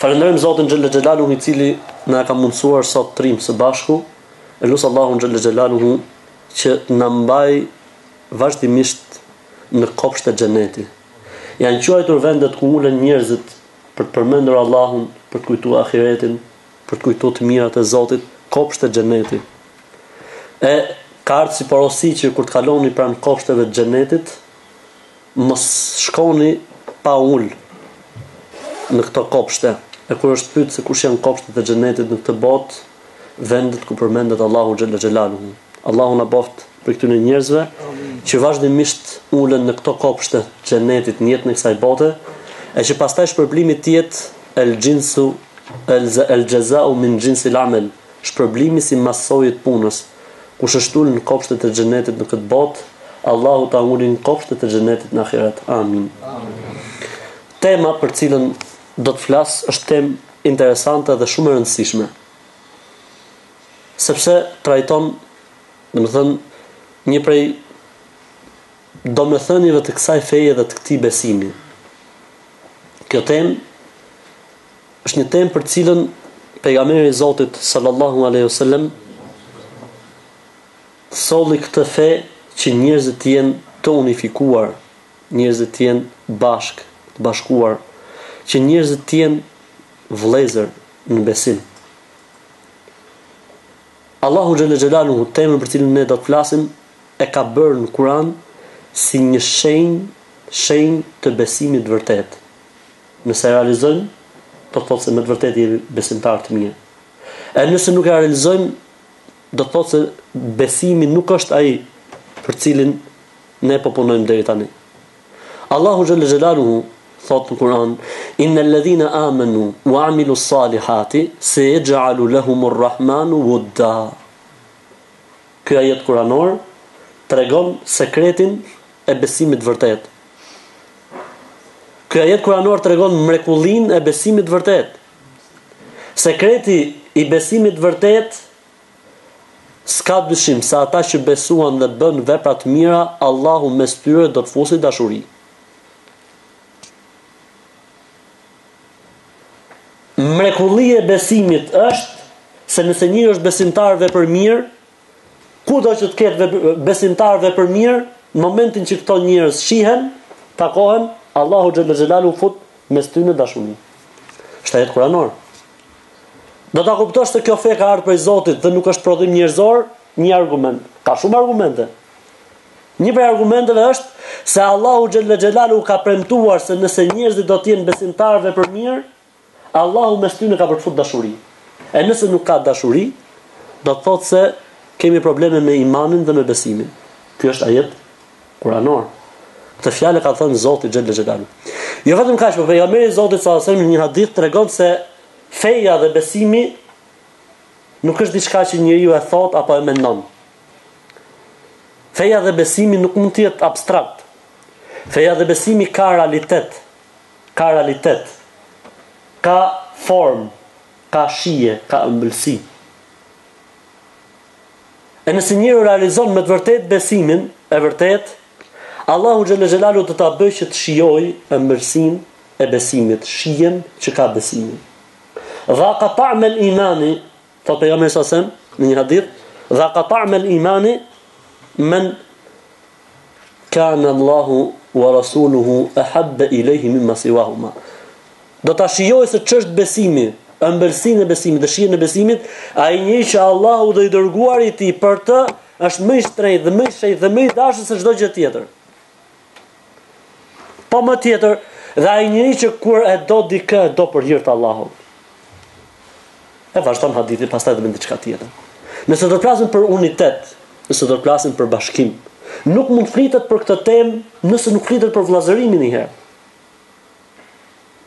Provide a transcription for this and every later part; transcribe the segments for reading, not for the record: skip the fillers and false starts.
Falenderojmë Zotin Xhella Xhelaluhu, i cili na ka mundsuar sot trim së bashku. Elusi Allahun Xhella Xhelaluhu që na mbaj vazhdimisht në kopshtet e xhenetit. Janë quajtur vendet ku ulen njerëzit për të përmendur Allahun, për të kujtuar ahiretin, për të kujtuar të mirat e Zotit, kopshtet e xhenetit. E ka ardhur si porosi që kur të kaloni pranë kopshteve të xhenetit, mos shkoni pa ul në këto kopshte. E kur është pyet se kush janë kopshtet e xhenetit në këtë botë, vendet ku përmendet Allahu Xhella Xhelaluhu. Allahu na boft për këtyre njerëzve që vazhdimisht ulen në këto kopshte të xhenetit në jetën e kësaj bote, e që pastaj shpërblimi të jetë el jazau min jinsil amal, shpërblimi si masojë të punës. Kush është ulur në kopshtet e xhenetit në këtë botë, Allahu ta ulin në kopshtet e xhenetit në ahiret. Amin. Tema për cilën do të flas është temë interesante dhe shumë e rëndësishme. Sepse trajton, domethënë, një prej domethënieve të kësaj feje dhe të këtij besimi. Kjo temë është një temë për cilën pejgamberi i Zotit sallallahu alaihi wasallam solli këtë fe që njerëzit të jenë të unifikuar, njerëzit të jenë të bashkuar, që njerëzit të jenë vëllezër në besim. Allahu Xhella Xhelaluhu, temën për cilën ne do të flasim, e ka bërë në Kur'an si një shenjë të besimit vërtet. Nëse realizojmë, do të thotë se me të vërtetë jemi besimtar të mirë. E nëse nuk e realizojmë, do të thotë se besimi nuk është ai për cilin ne po punojmë deri tani. Allahu Xhella Xhelaluhu thot në Kur'an: Innal ladhina amanu wa amilu salihati sayaj'alu lahumur rahmanu wudda. Ky ajet kuranor tregon sekretin e besimit vërtet. Ky ajet kuranor tregon mrekullinë e besimit vërtet. Sekreti i besimit vërtet s'ka dyshim se ata që besuan dhe bën vepra të mira, Allahu mes tyre do të fusë dashuri. Mrekullia e besimit është se nëse njëri është besimtar vepër mirë, kudo që të ketë besimtar vepër mirë, në momentin që këto njerëz shihen, takohen, Allahu Xhella Xhelaluhu fut mes tyre dashuri. Është ajet kuranor. Do ta kuptosh se kjo fe ka ardhur prej Zotit dhe nuk është prodhim njerëzor, një argument. Ka shumë argumente. Një prej argumenteve është se Allahu Xhella Xhelaluhu ka premtuar se nëse njerëzit do të jenë besimtarë vepër mirë, Allahu mes tyre ka për të fut dashuri. E nëse nuk ka dashuri, do të thotë se kemi probleme me imanin dhe me besimin. Ky është ajet kuranor. Këtë fjalë ka thënë Zoti Xhella Xhelaluhu. Jo vetëm kaq, por pejgamberi i Zotit sallallahu alajhi wasallam në një hadith tregon se feja dhe besimi nuk është diçka që njeriu e thot apo e mendon. Feja dhe besimi nuk mund të jetë abstrakt. Feja dhe besimi ka realitet. Ka formë, ka shije, ka ëmbëlsi. E nëse njeriu realizon me të vërtetë besimin e vërtet, Allahu Xhella Xhelaluhu do ta bëjë që të shijojë ëmbëlsinë e besimit, shijen që ka besimi. Dha ka ta'mal imani, thot pejgamberi sallallahu alajhi wasallam në një hadith, dha ka ta'mal imani man kana Allahu wa rasuluhu ahabba ilayhi mimma siwahuma. Do ta shijoj se ç'është besimi, ëmbëlsinë e besimit, dëshirën e besimit, ai njeh që Allahu dhe i dërguari i tij për të është më i shtrenjtë dhe më i shenjtë dhe më i dashur se çdo gjë tjetër. Po më tjetër, dhe ai njeh që kur e do dikë, do për hir të Allahut. E vazhdon hadithi, pastaj do bën diçka tjetër. Nëse do të flasim për unitet, nëse do të flasim për bashkim, nuk mund flitet për këtë temë nëse nuk flitet për vëllazërimin një herë.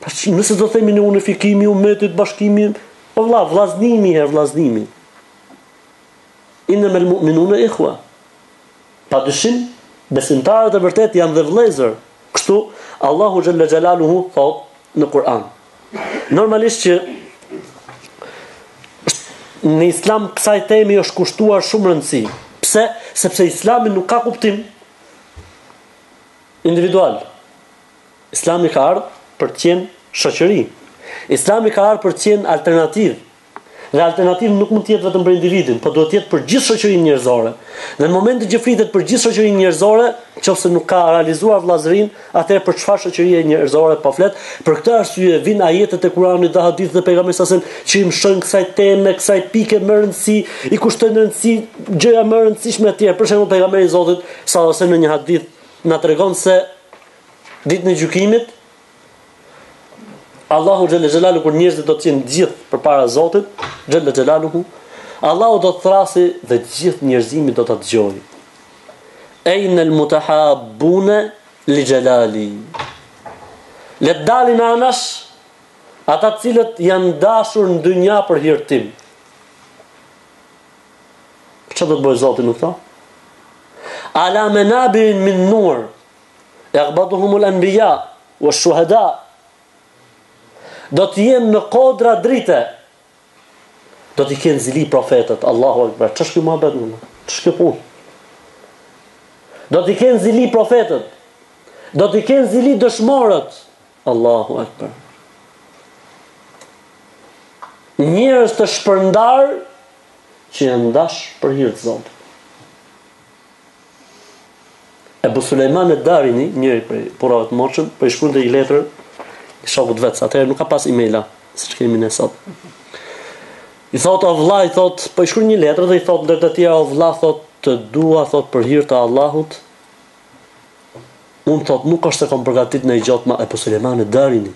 Nëse do themi në unifikimi, umetit, bashkimi, po vllaznimi herë, vllaznimi. Innamal mu'minuna ikhwa. Padyshim, besimtarët e vërtet janë dhe vëllezër. Kështu Allahu Xhella Xhelaluhu thot në Kur'an. Normalisht që në Islam kësaj temi është kushtuar shumë rëndësi. Pse? Sepse Islami nuk ka kuptim individual. Islami ka ardhur për të qenë shoqëri. Islami ka ardhur për të qenë alternativë. Dhe alternativë nuk mund të jetë vetëm për individin, por duhet të jetë për gjithë shoqërinë njerëzore. Dhe në momentin që flitet për gjithë shoqërinë njerëzore, nëse nuk ka realizuar vllazërinë, atëherë për çfarë shoqërie njerëzore po flet? Për këtë arsye vin ajetet e Kuranit dhe hadithet e pejgamberit sa që i mshojnë kësaj teme, kësaj pike më rëndësi, i kushtojnë rëndësi gjëra më rëndësishme të tjera. Për shembull, pejgamberi i Zotit sallallahu alajhi wasallam në një hadith na tregon se ditën e gjykimit Allahu xhalla xhelalu kur njerëzit do të jenë gjithë përpara Zotit xhalla xhelaluhu, Allahu do të thrasë dhe gjithë njerëzimi do ta dëgjojë. Ayna al-mutahabbuna li jalali. Le të dalin anash ata të cilët janë dashur në dynja për hir tim. Çfarë do të bëjë Zoti në këtë? Ala manabin min nur yaghbaduhum al-anbiya wash-shuhada. Do të jem në kodra drite. Do t'i kenë zili profetët. Allahu Akbar. Ç'është ky muhabet? Ç'është kjo punë? Do t'i kenë zili profetët. Do t'i kenë zili dëshmorët. Allahu Akbar. Njerëz të shpërndar që janë dash për hir të Zotit. Ebu Sulejman ad-Darini, njëri prej burrave të moshëm, po i shkruante një letër i shokut vet, atëherë nuk ka pas emaila, siç kemi ne sot. I thot o vlla, i thot, po i shkruaj një letër dhe i thot ndër të tjera o vlla, thot të dua, thot për hir të Allahut. Unë thot nuk është se kam përgatit në i gjotë ma Ebu Sulejman ad-Darini.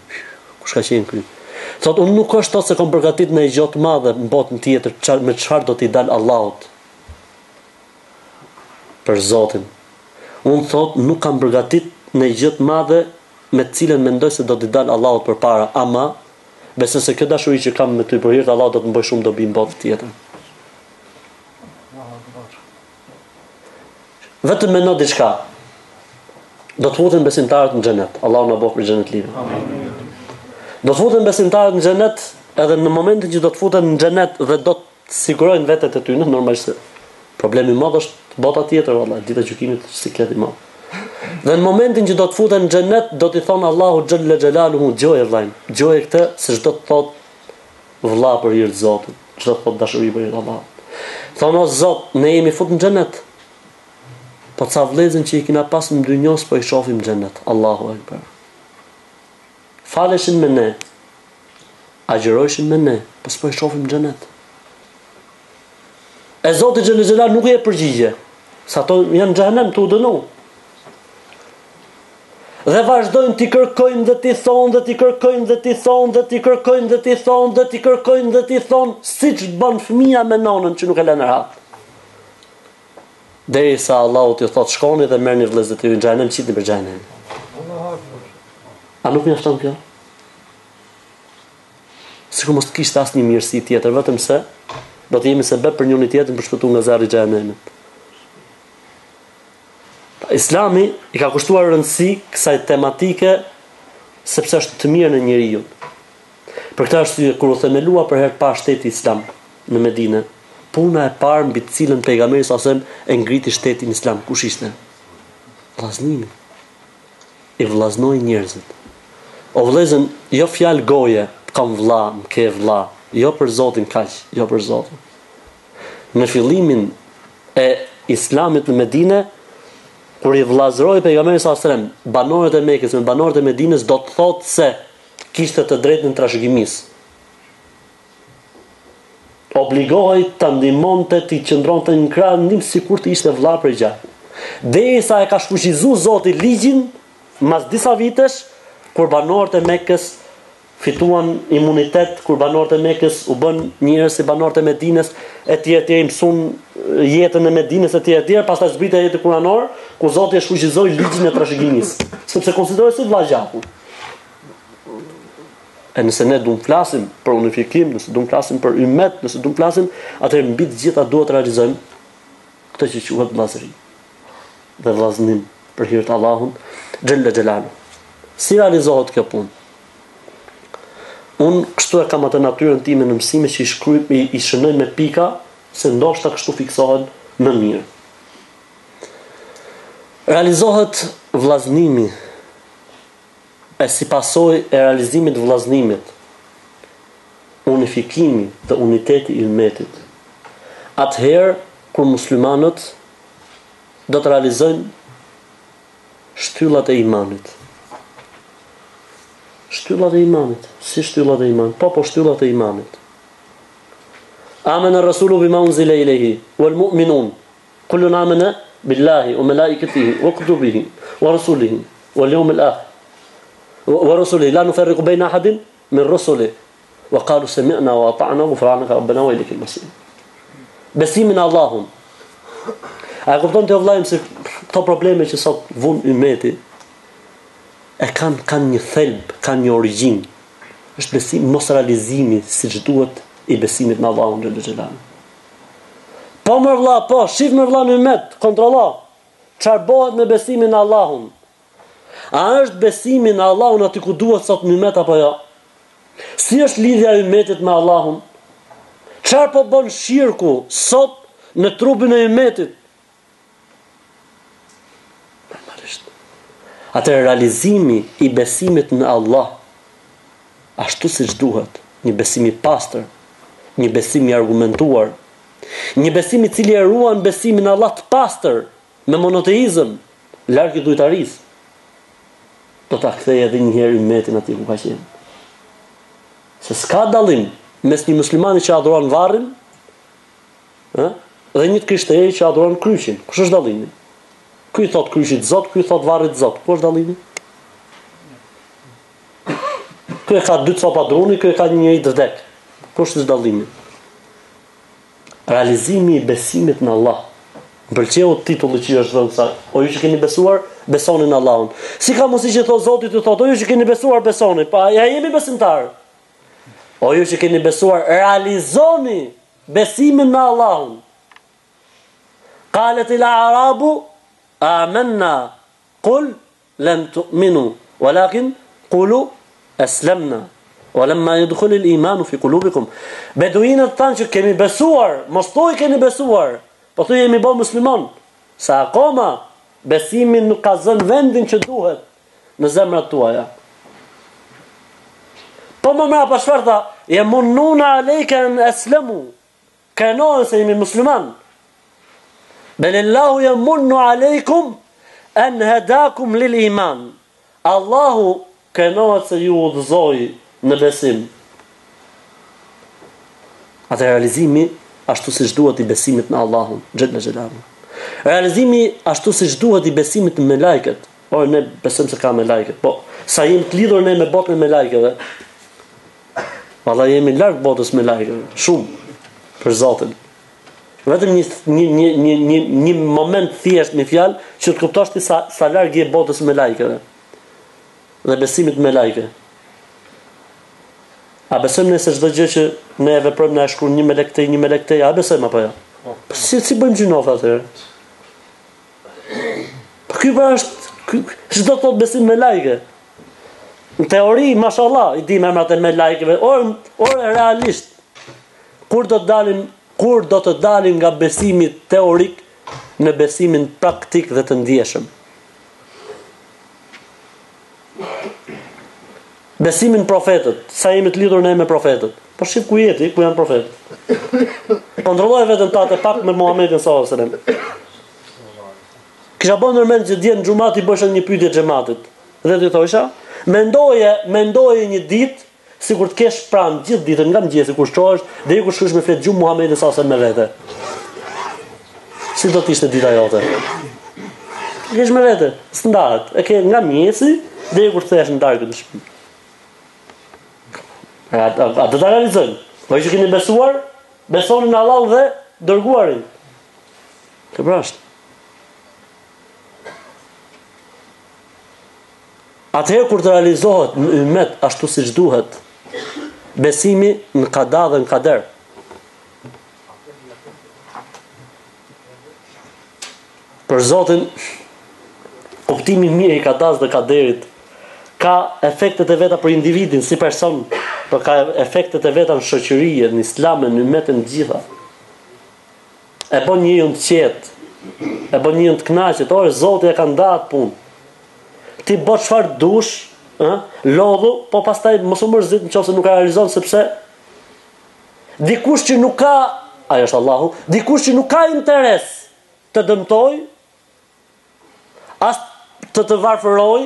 Kush ka qenë ky? Thot unë nuk është thot se kam përgatit në i gjotë madhe në botën tjetër me çfarë do t'i dal Allahut. Për Zotin. Unë thot nuk kam përgatit në i gjotë madhe me të cilën mendoj se do t'i dal Allahut përpara, ama besoj se kjo dashuri që kam me ty për hir të Allahut do të më bëj shumë dobi në botën tjetër. Vetëm mendo diçka. Do të futen besimtarët në xhenet. Allahu na bëj për xhenet live. Amin. Do të futen besimtarët në xhenet edhe në momentin që do të futen në xhenet dhe do të sigurojnë vetet e tyre, normalisht problemi më madh është bota tjetër, vallahi, dita e gjykimit si këtë më. Dhe në momentin që do të futen në xhenet, do t'i thonë Allahu xhalla xhelaluhu, gjoje vllajin, gjoje këtë se çdo të thot vëlla për hir të Zotit, çdo të thot dashuri për hir të Allahut. Thonë o Zot, ne jemi futur në xhenet. Po ca vëllezën që i kina pas në dynjos po i shohim në xhenet. Allahu Akbar. Faleshin me ne. Agjërojshin me ne, po s'po i shohim në xhenet. E Zoti xhalla xhelal nuk i jep përgjigje. Sa ato janë në xhenem tu dënu. Dhe vazhdojnë t'i kërkojnë dhe t'i thonë dhe t'i kërkojnë dhe t'i thonë dhe t'i kërkojnë dhe t'i thonë dhe t'i kërkojnë dhe t'i thonë, siç bën fëmia me nonën që nuk e lën rahat. Derisa Allahu t'i thot shkoni dhe merrni vëllezërit e ju në xhenem, qitni për xhenem. A nuk mjafton kjo? Sikur mos kishte asnjë mirësi tjetër, vetëm se do të jemi sebeb për njëri tjetrin për shpëtuar nga zjarri i xhenemit. Islami i ka kushtuar rëndësi kësaj tematike sepse është të mirë në njeriu. Për këtë arsye kur u themelua për herë të parë shteti Islam në Medinë, puna e parë mbi të cilën pejgamberi sa sem e ngriti shtetin Islam, kush ishte? Vllaznimi. I vllaznoi njerëzit. O vëllezën, jo fjalë goje, kam vlla, më ke vlla, jo për Zotin kaq, jo për Zotin. Në fillimin e Islamit në Medinë, kur i vllazëroi pejgamberi sa sem banorët e Mekës me banorët e Medinës, do të thotë se kishte të drejtën trashëgimisë. Obligohej ta ndihmonte, t'i qëndronte në krah ndim sikur të ishte vëlla për gjatë. Derisa e ka shfuqizuar Zoti ligjin mas disa vitesh, kur banorët e Mekës fituan imunitet, kur banorët e Mekës u bën njerëz si banorët e Medinës, etj, mësuan jetën e Medinës etj, pastaj zbritej ajeti kuranor ku Zoti e shfuqizoi ligjin e trashëgimisë, sepse konsiderohej si vllazgjaku. E nëse ne duam flasim për unifikim, nëse duam flasim për ummet, nëse duam flasim, atëherë mbi të gjitha duhet të realizojmë këtë që quhet vllazëri. Dhe vllaznim për hir të Allahut xhalla xhelalu. Si realizohet kjo punë? Unë kështu e kam atë natyrën time në mësime që i shënoj me pika, se ndoshta kështu fiksohen më mirë. Realizohet vllaznimi e si pasojë e realizimit të vllaznimit unifikimi dhe uniteti i ummetit, atëherë kur muslimanët do të realizojnë shtyllat e imanit. Shtyllat e imanit, si shtyllat e imanit? Po shtyllat e imanit. Amana ar-rasulu bima unzila ilayhi wal mu'minun kullun amana billahi wa malaikatihi wa kutubihi wa rusulihi wal yawmil akhir wa rusulihi la nufarriqu bayna ahadin min rusulihi wa qalu sami'na wa ata'na ghufranaka rabbana wa ilaykal masir. Besimin në Allahun. A kupton të vllajm se këto probleme që sot vun ummeti e kanë një thelb, kanë një origjinë. Është besim mos realizimi siç duhet i besimit në Allahun xhallahu. Po më vlla, po, shif më vlla në ummet, kontrollo. Çfarë bëhet me besimin në Allahun? A është besimi në Allahun aty ku duhet sot në ummet apo jo? Si është lidhja e ummetit me Allahun? Çfarë po bën shirku sot në trupin e ummetit? Atë realizimi i besimit në Allah ashtu siç duhet, një besim i pastër, një besim i argumentuar, një besim i cili e ruan besimin në Allah të pastër, me monoteizëm, larg i dhujtarisë, do ta kthejë edhe një herë ummetin aty ku ka qenë. Se s'ka dallim mes një muslimani që adhuron varrin, dhe një krishterë që adhuron kryqin. Kush është dallimi? Ky i thot kryqit Zot, ky i thot varrit Zot. Ku është dallimi? Ky e ka 2 copa druni, ky e ka një njeri të vdek. Kush është dallimi? Realizimi i besimit në Allah. Më pëlqeu titulli që është dhënë sa, o ju që keni besuar, besoni në Allahun. Si ka mundësi që thot Zoti të thotë, o ju që keni besuar, besoni. Pa ja jemi besimtar. O ju që keni besuar, realizoni besimin në Allahun. Qalet il arabu amanna qul lam tu'minu walakin qulu aslamna walamma yadkhul al-iman fi qulubikum. Beduinët thanë që kemi besuar, mos thoj keni besuar, po thoj jemi bë musliman. Sa akoma besimi nuk ka zënë vendin që duhet në zemrat tuaja. Po më mrapa çfarë tha? Yamununa alayka an aslamu. Kanohen se jemi musliman. Belillahu yamunnu alaykum an hadakum lil iman. Allahu kanohet se ju udhëzoi në besim. Atë realizimi ashtu siç duhet i besimit në Allahun xhalla xhelalu. Realizimi ashtu siç duhet i besimit në melajket. Po ne besojmë se ka melajket, po sa jemi të lidhur ne me botën e melajkeve. Valla jemi larg botës melajkeve, shumë për Zotin. Vetëm një moment thjesht një fjalë që të kuptosh ti sa larg je botës melajkeve. Dhe besimit me melajke. A besojmë ne se çdo gjë që ne e veprojmë na e shkruan një melek te, a besojmë apo jo? Si bëjmë gjinof atëherë? Ky është çdo të thotë besim me melajke. Në teori, mashallah, i dim emrat e melajkeve, or realisht. Kur do të dalim nga besimi teorik në besimin praktik dhe të ndjeshëm? Besimin profetët, sa jemi të lidhur ne me profetët. Po shif ku jeti, ku janë profetët. Kontrolloj veten tatë pak me Muhamedit sallallahu alaihi wasallam. Kisha bën ndërmend që dje në xhumat i bëshën një pyetje xhamatit. Dhe ti thosha, mendoje një ditë sikur të kesh pranë gjithë ditën nga mëngjesi kur shkohesh deri kur shkosh me flet xhum Muhamedit sallallahu alaihi wasallam me vete. Si do të ishte dita jote? Kesh me vete, s'ndahet. E ke nga mëngjesi deri kur thesh në darkë të shtëpi. A do ta realizojnë? Po ju që keni besuar, besoni në Allah dhe dërguarin. Të brasht. Atëherë kur të realizohet në ummet ashtu siç duhet, besimi në qada dhe në qader. Për Zotin, kuptimi mirë i qadas dhe qaderit ka efektet e veta për individin si person, por ka efektet e veta në shoqëri, në islam, në ummetin të gjitha. E bën njëun të qetë, e bën njëun të kënaqur, orë Zoti e ka ndatë punë. Ti bë çfarë dush, lodhu, po pastaj mos u mërzit nëse nuk e realizon sepse Dikush që nuk ka, ajo është Allahu, dikush që nuk ka interes të dëmtoj, as të varfëroj,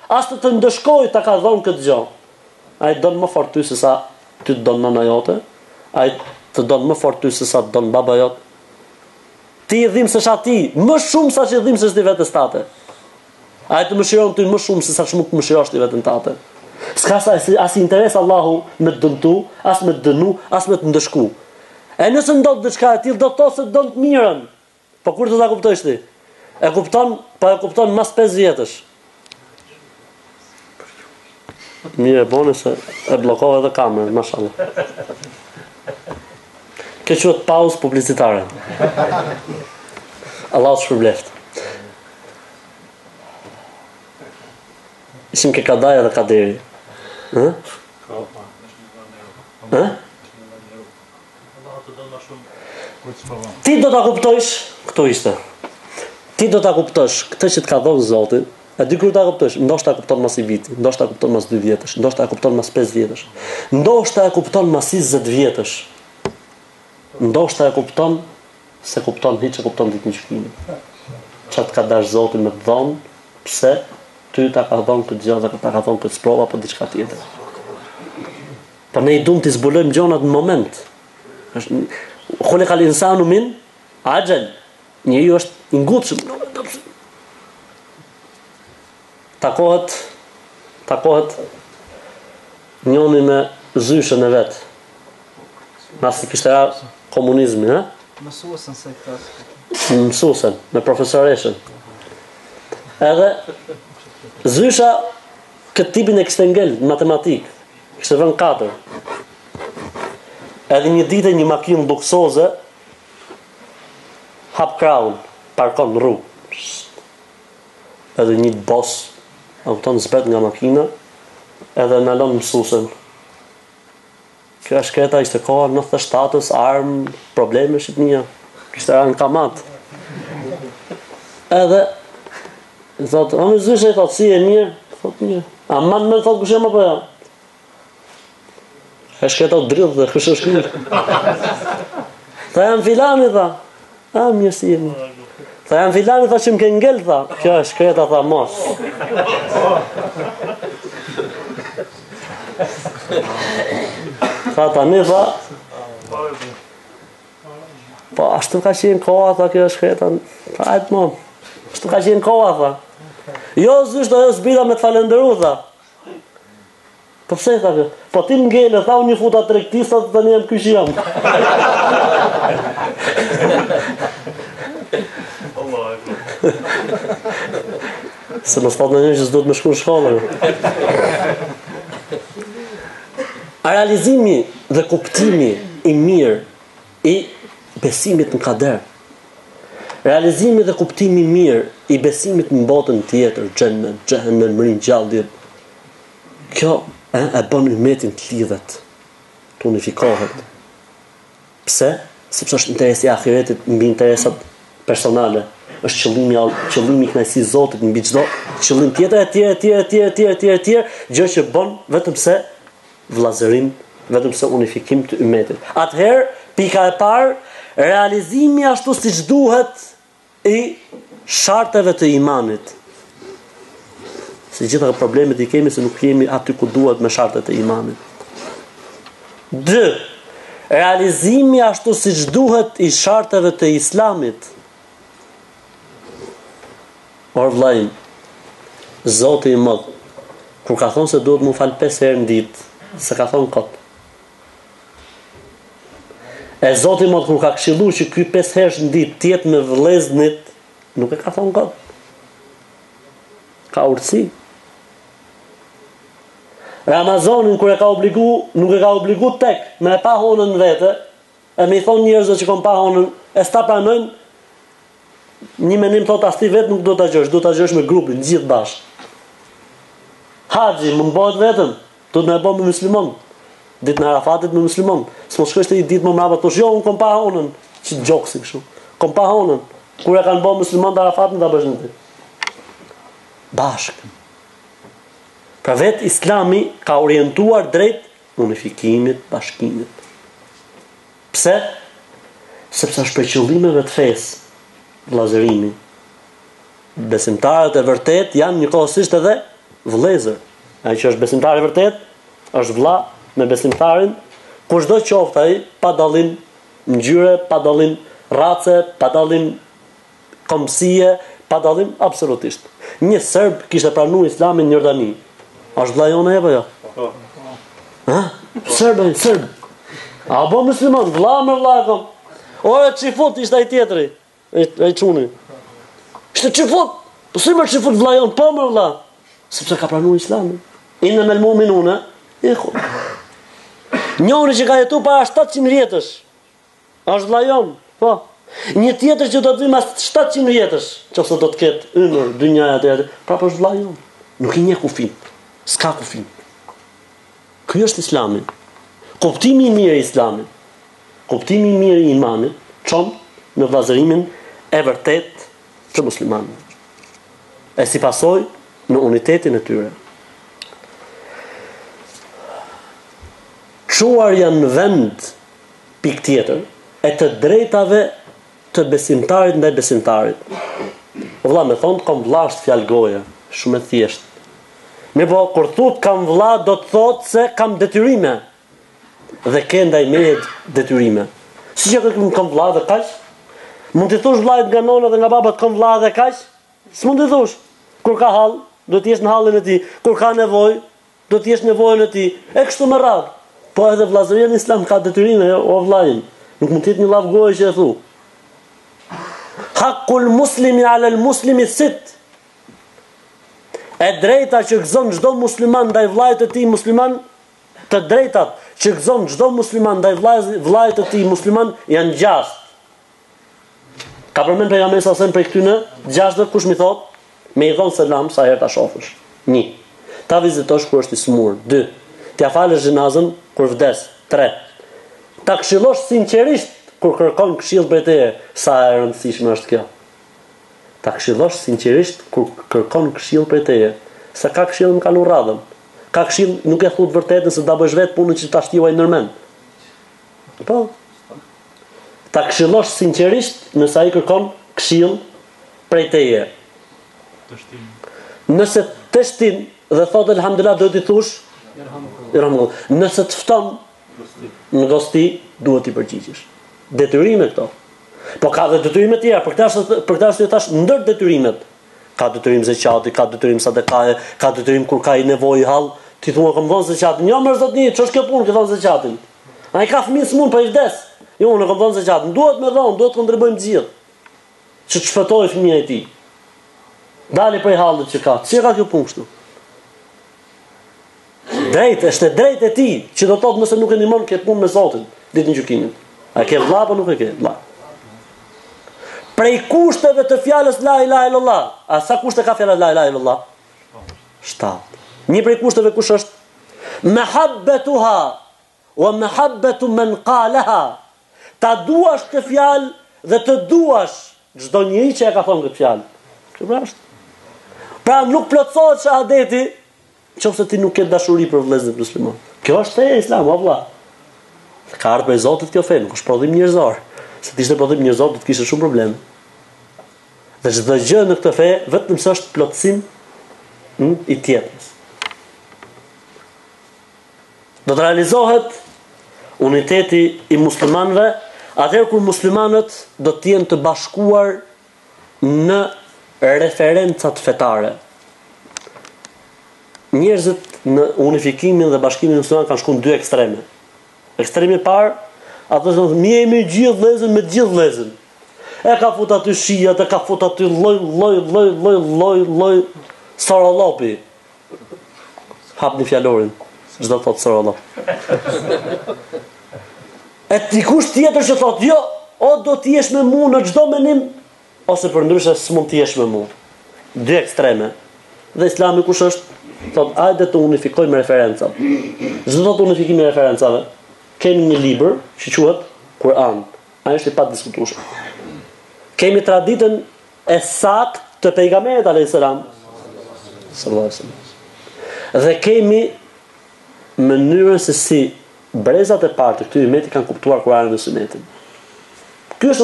as të ndëshkoj ta ka dhënë këtë gjë. Ai don më fort ty se sa ty të don nëna jote, ai të don më fort ty se sa të don baba jot. Ti e dhimbësh ati më shumë sa që dhimbësh ti vetes tate. Ai të mëshiron ty më shumë se sa shumë të mëshirosh ti veten tate. S'ka as interes Allahu me të dëmtu, as me të dënu, as me të ndëshku. E nëse ndodh diçka e tillë do të thosë don të mirën. Po kur do ta kuptosh ti? E kupton mas 5 vjetësh. Mirë, bone se e blokove edhe kamerën, mashallah. Kjo quhet pauzë publicitare. Allahu shpërbleft. Ishim ke kadaja dhe kaderi. Ë? Ë? Ti do ta kuptojsh, këto ishte. Ti do ta kuptosh këtë që të ka dhënë Zoti, e di kur ta kuptosh, ndoshta e kupton mas i viti, ndoshta e kupton mas 2 vjetësh, ndoshta e kupton mas 5 vjetësh. Ndoshta e kupton mas 20 vjetësh. Ndoshta e kupton se kupton hiç e kupton ditën e gjykimit. Çfarë ka dash Zoti me të dhënë, pse ty ta ka dhënë këtë gjë dhe ta ka dhënë këtë sprova apo diçka tjetër. Po ne i duam të zbulojmë gjonat në moment. Khuliqa al-insanu min ajal. Njeriu është i ngutshëm. Takohet njëri me zyshën e vet. Pasi kishte komunizmi, ha? Mësuesën se këtë. Mësuesën, me profesoreshën. Edhe zysha këtë tipin e kishte ngel në matematikë. Kishte vënë 4. Edhe një ditë një makinë luksoze hap kraun, parkon në rrugë. Edhe një bos auton zbret nga makina edhe në lënë mësuesën. Kjo shkreta ishte koha 97-ës, armë, probleme Shqipënia. Kishte rënë kamat. Edhe thotë, "O më zyshe", thotë, "si e mirë?" Thotë, "Mirë." "A man më thotë kush jam apo jo?" E shkreta u drill dhe kush është ky? Tha jam filani, tha. "A mirë si jemi." Tha jam filani, tha, që më ke ngel, tha. Kjo është shkreta, tha, mos. Tha tani, tha, po ashtu ka qenë koha, tha, kjo është shkreta. Tha, ajtë mo, ashtu ka qenë koha, tha. Jo zysht, ajo zbida me të falenderu, tha. Po pse, tha, kjo? Po ti më ngele, tha, unë një futa trektisa, të tani jam kysh jam. Se më s'pat në një që s'do të më shku në shkollë. A realizimi dhe kuptimi i mirë i besimit në kader, realizimi dhe kuptimi i mirë i besimit në botën tjetër, xhennet, xhehenem, mërin gjallë, kjo e bën umetin të lidhet, të unifikohet. Pse? Sepse është interesi i ahiretit mbi interesat personale. Është qëllimi i kënaqësisë Zotit mbi çdo qëllim tjetër, gjë që bën vetëm se vllazërim, vetëm se unifikim të umetit. Atëherë, pika e parë, realizimi ashtu siç duhet i sharteve të imanit. Se gjitha problemet i kemi se nuk jemi aty ku duhet me shartet e imanit. 2. Realizimi ashtu siç duhet i sharteve të islamit. Or vllajim, Zoti i Madh, kur ka thonë se duhet mu fal 5 herë në ditë, se ka thonë kot. E Zoti i Madh kur ka këshilluar që ky 5 herë në ditë të jetë me vëllezërit, nuk e ka thonë kot. Ka urtësi. Ramazanin kur e ka obligu, nuk e ka obligu tek me e pa honën vete, e me i thonë njerëzve që kanë pa honën, e sta pranojnë. Një menim thot as ti vetë nuk do ta gjosh, do ta gjosh me grupin, gjithë bashkë. Haxhi më bëhet vetëm, do të më bëj me muslimon. Ditën e Arafatit me muslimon. S'mo shkosh ti ditë më mbrapa thosh, "Jo, un kom pa honën", që gjoksin kështu. Kom pa honën. Kur e kanë bërë muslimon të Arafatit ta bësh në ti. Bashkë. Pra vetë Islami ka orientuar drejt unifikimit, bashkimit. Pse? Sepse është për qëllimeve të fesë, vllazërimi. Besimtarët e vërtet janë njëkohësisht edhe vëllezër. Ai që është besimtar i vërtet është vëlla me besimtarin, kushdo qoftë ai, pa dallim ngjyre, pa dallim race, pa dallim kombësie, pa dallim absolutisht. Një serb kishte pranuar Islamin në Jordani. Është vëlla jonë apo jo? Ha? Serb. A bo musliman, vëlla me vëlla kam. Ora çifut ishte ai tjetri. Ai çuni. Ishte çifut. Po si më çifut vëlla jon, po më vëlla. Sepse ka pranuar Islamin. Inna al mu'minuna ikhwa. Njëri që ka jetuar para 700 vjetësh. Është vëlla jon, po. Një tjetër që do të vi mas 700 vjetësh, nëse do të ketë ymër dynjaja atë, prapë është vëlla jon. Nuk I njeh kufin. S'ka kufin. Ky është Islami. Kuptimi I mirë I Islamit, kuptimi I mirë I imanit, çon në vllazërimin e vërtet të muslimanëve. E si pasojë në unitetin e tyre. Çuarja në vend pikë tjetër e të drejtave të besimtarit ndaj besimtarit. Vëlla më thon kam vëlla është fjalë goje, shumë e thjeshtë. Mirë po, kur thot kam vëlla do të thotë se kam detyrime. Dhe ke ndaj meje detyrime. Si që kam vëlla dhe kaq? Mund të thosh vllajt nga nona dhe nga baba kam vëlla dhe kaq? S'mund të thosh. Kur ka hall, do të jesh në hallin e tij. Kur ka nevojë, do të jesh nevojën e tij. E kështu me radhë. Po edhe vllazëria në Islam ka detyrime, o vllajin. Nuk mund të jetë një llav goje që e thu. Haqqul muslimi ala al muslimi sit. E drejta që gëzon çdo musliman ndaj vllajt të tij musliman, të drejtat që gëzon çdo musliman ndaj vllajt të tij musliman janë 6. Ka përmend pejgamberi sa sen për këtyne 6 kush mi thot, me I dhon selam sa herë ta shohësh. 1. Ta vizitosh kur është I smur. 2. T'ia falësh xhenazën kur vdes. 3. Ta këshillosh sinqerisht kur kërkon këshill prej teje. Sa e rëndësishme është kjo. Ta këshillosh sinqerisht kur kërkon këshill prej teje. Sa ka këshill më kalu radhën. Ka këshill nuk e thot vërtetën se ta bësh vetë punën që ta shtiuaj nërmend. Po. Ta këshillosh sinqerisht nëse ai kërkon këshill prej teje. Nëse të shtin dhe thot elhamdulillah do t'i thush irhamullah. Nëse të fton në gosti duhet I përgjigjesh. Detyrime këto. Po ka dhe detyrime tjera, për këtë arsye thash ndër detyrimet. Ka detyrim zeqati, ka detyrim sadakaje, ka detyrim kur ka I nevojë hall, ti thua kam dhënë zeqatin. Jo më zotni, ç'është kjo punë, ke dhënë zeqatin. Ai ka fëmijë smund po I vdes. Jo, unë kam dhënë zeqatin. Duhet me dhon, duhet të kontribuojmë të gjithë. Që të shpëtojë fëmia e tij. Dali prej hallit që ka. Si ka kjo punë kështu? Drejt, është drejt e tij, që do të thotë nëse nuk e ndihmon këtë punë me Zotin, ditën e gjykimit. A ke vëlla apo nuk e ke? Vëlla. Prej kushteve të fjalës la ilaha illallah. A sa kushte ka fjala la ilaha illallah? 7. Një prej kushteve kush është? Mahabbatuha wa mahabbatu man qalaha. Ta duash këtë fjalë dhe të duash çdo njeri që e ka thonë këtë fjalë. Çfarë është? Pra nuk plotësohet shahadeti nëse ti nuk ke dashuri për vëllezërin musliman. Kjo është feja e Islamit, valla. Ka ardhur prej Zotit kjo fe, nuk është prodhim njerëzor. Se të ishte prodhim njerëzor do të kishte shumë probleme. Dhe çdo gjë në këtë fe vetëm se është plotësim I tjetrës. Do të realizohet uniteti I muslimanëve atëherë kur muslimanët do të jenë të bashkuar në referencat fetare. Njerëzit në unifikimin dhe bashkimin musliman kanë shkuar në 2 ekstreme. Ekstremi I parë, ato thonë mi jemi gjithë vëllezër me gjithë vëllezër. E ka fut aty shijat, e ka fut aty lloj sorollopi. Hapni fjalorin, çdo thot sorollop. E dikush tjetër që thot, jo, o do të jesh me mua në çdo menim, ose përndryshe s'mund të jesh me mua. 2 ekstreme. Dhe Islami kush është? Thot, hajde të unifikojmë referencat. Çdo thot unifikimi I referencave. Kemi një libër që quhet Kur'an. Ai është I padiskutueshëm. Kemi traditën e saktë të pejgamberit alayhis salam sallallahu alaihi wasallam. Dhe kemi mënyrën se si brezat e parë të këtij umeti kanë kuptuar Kur'anin dhe Sunetin. Ky është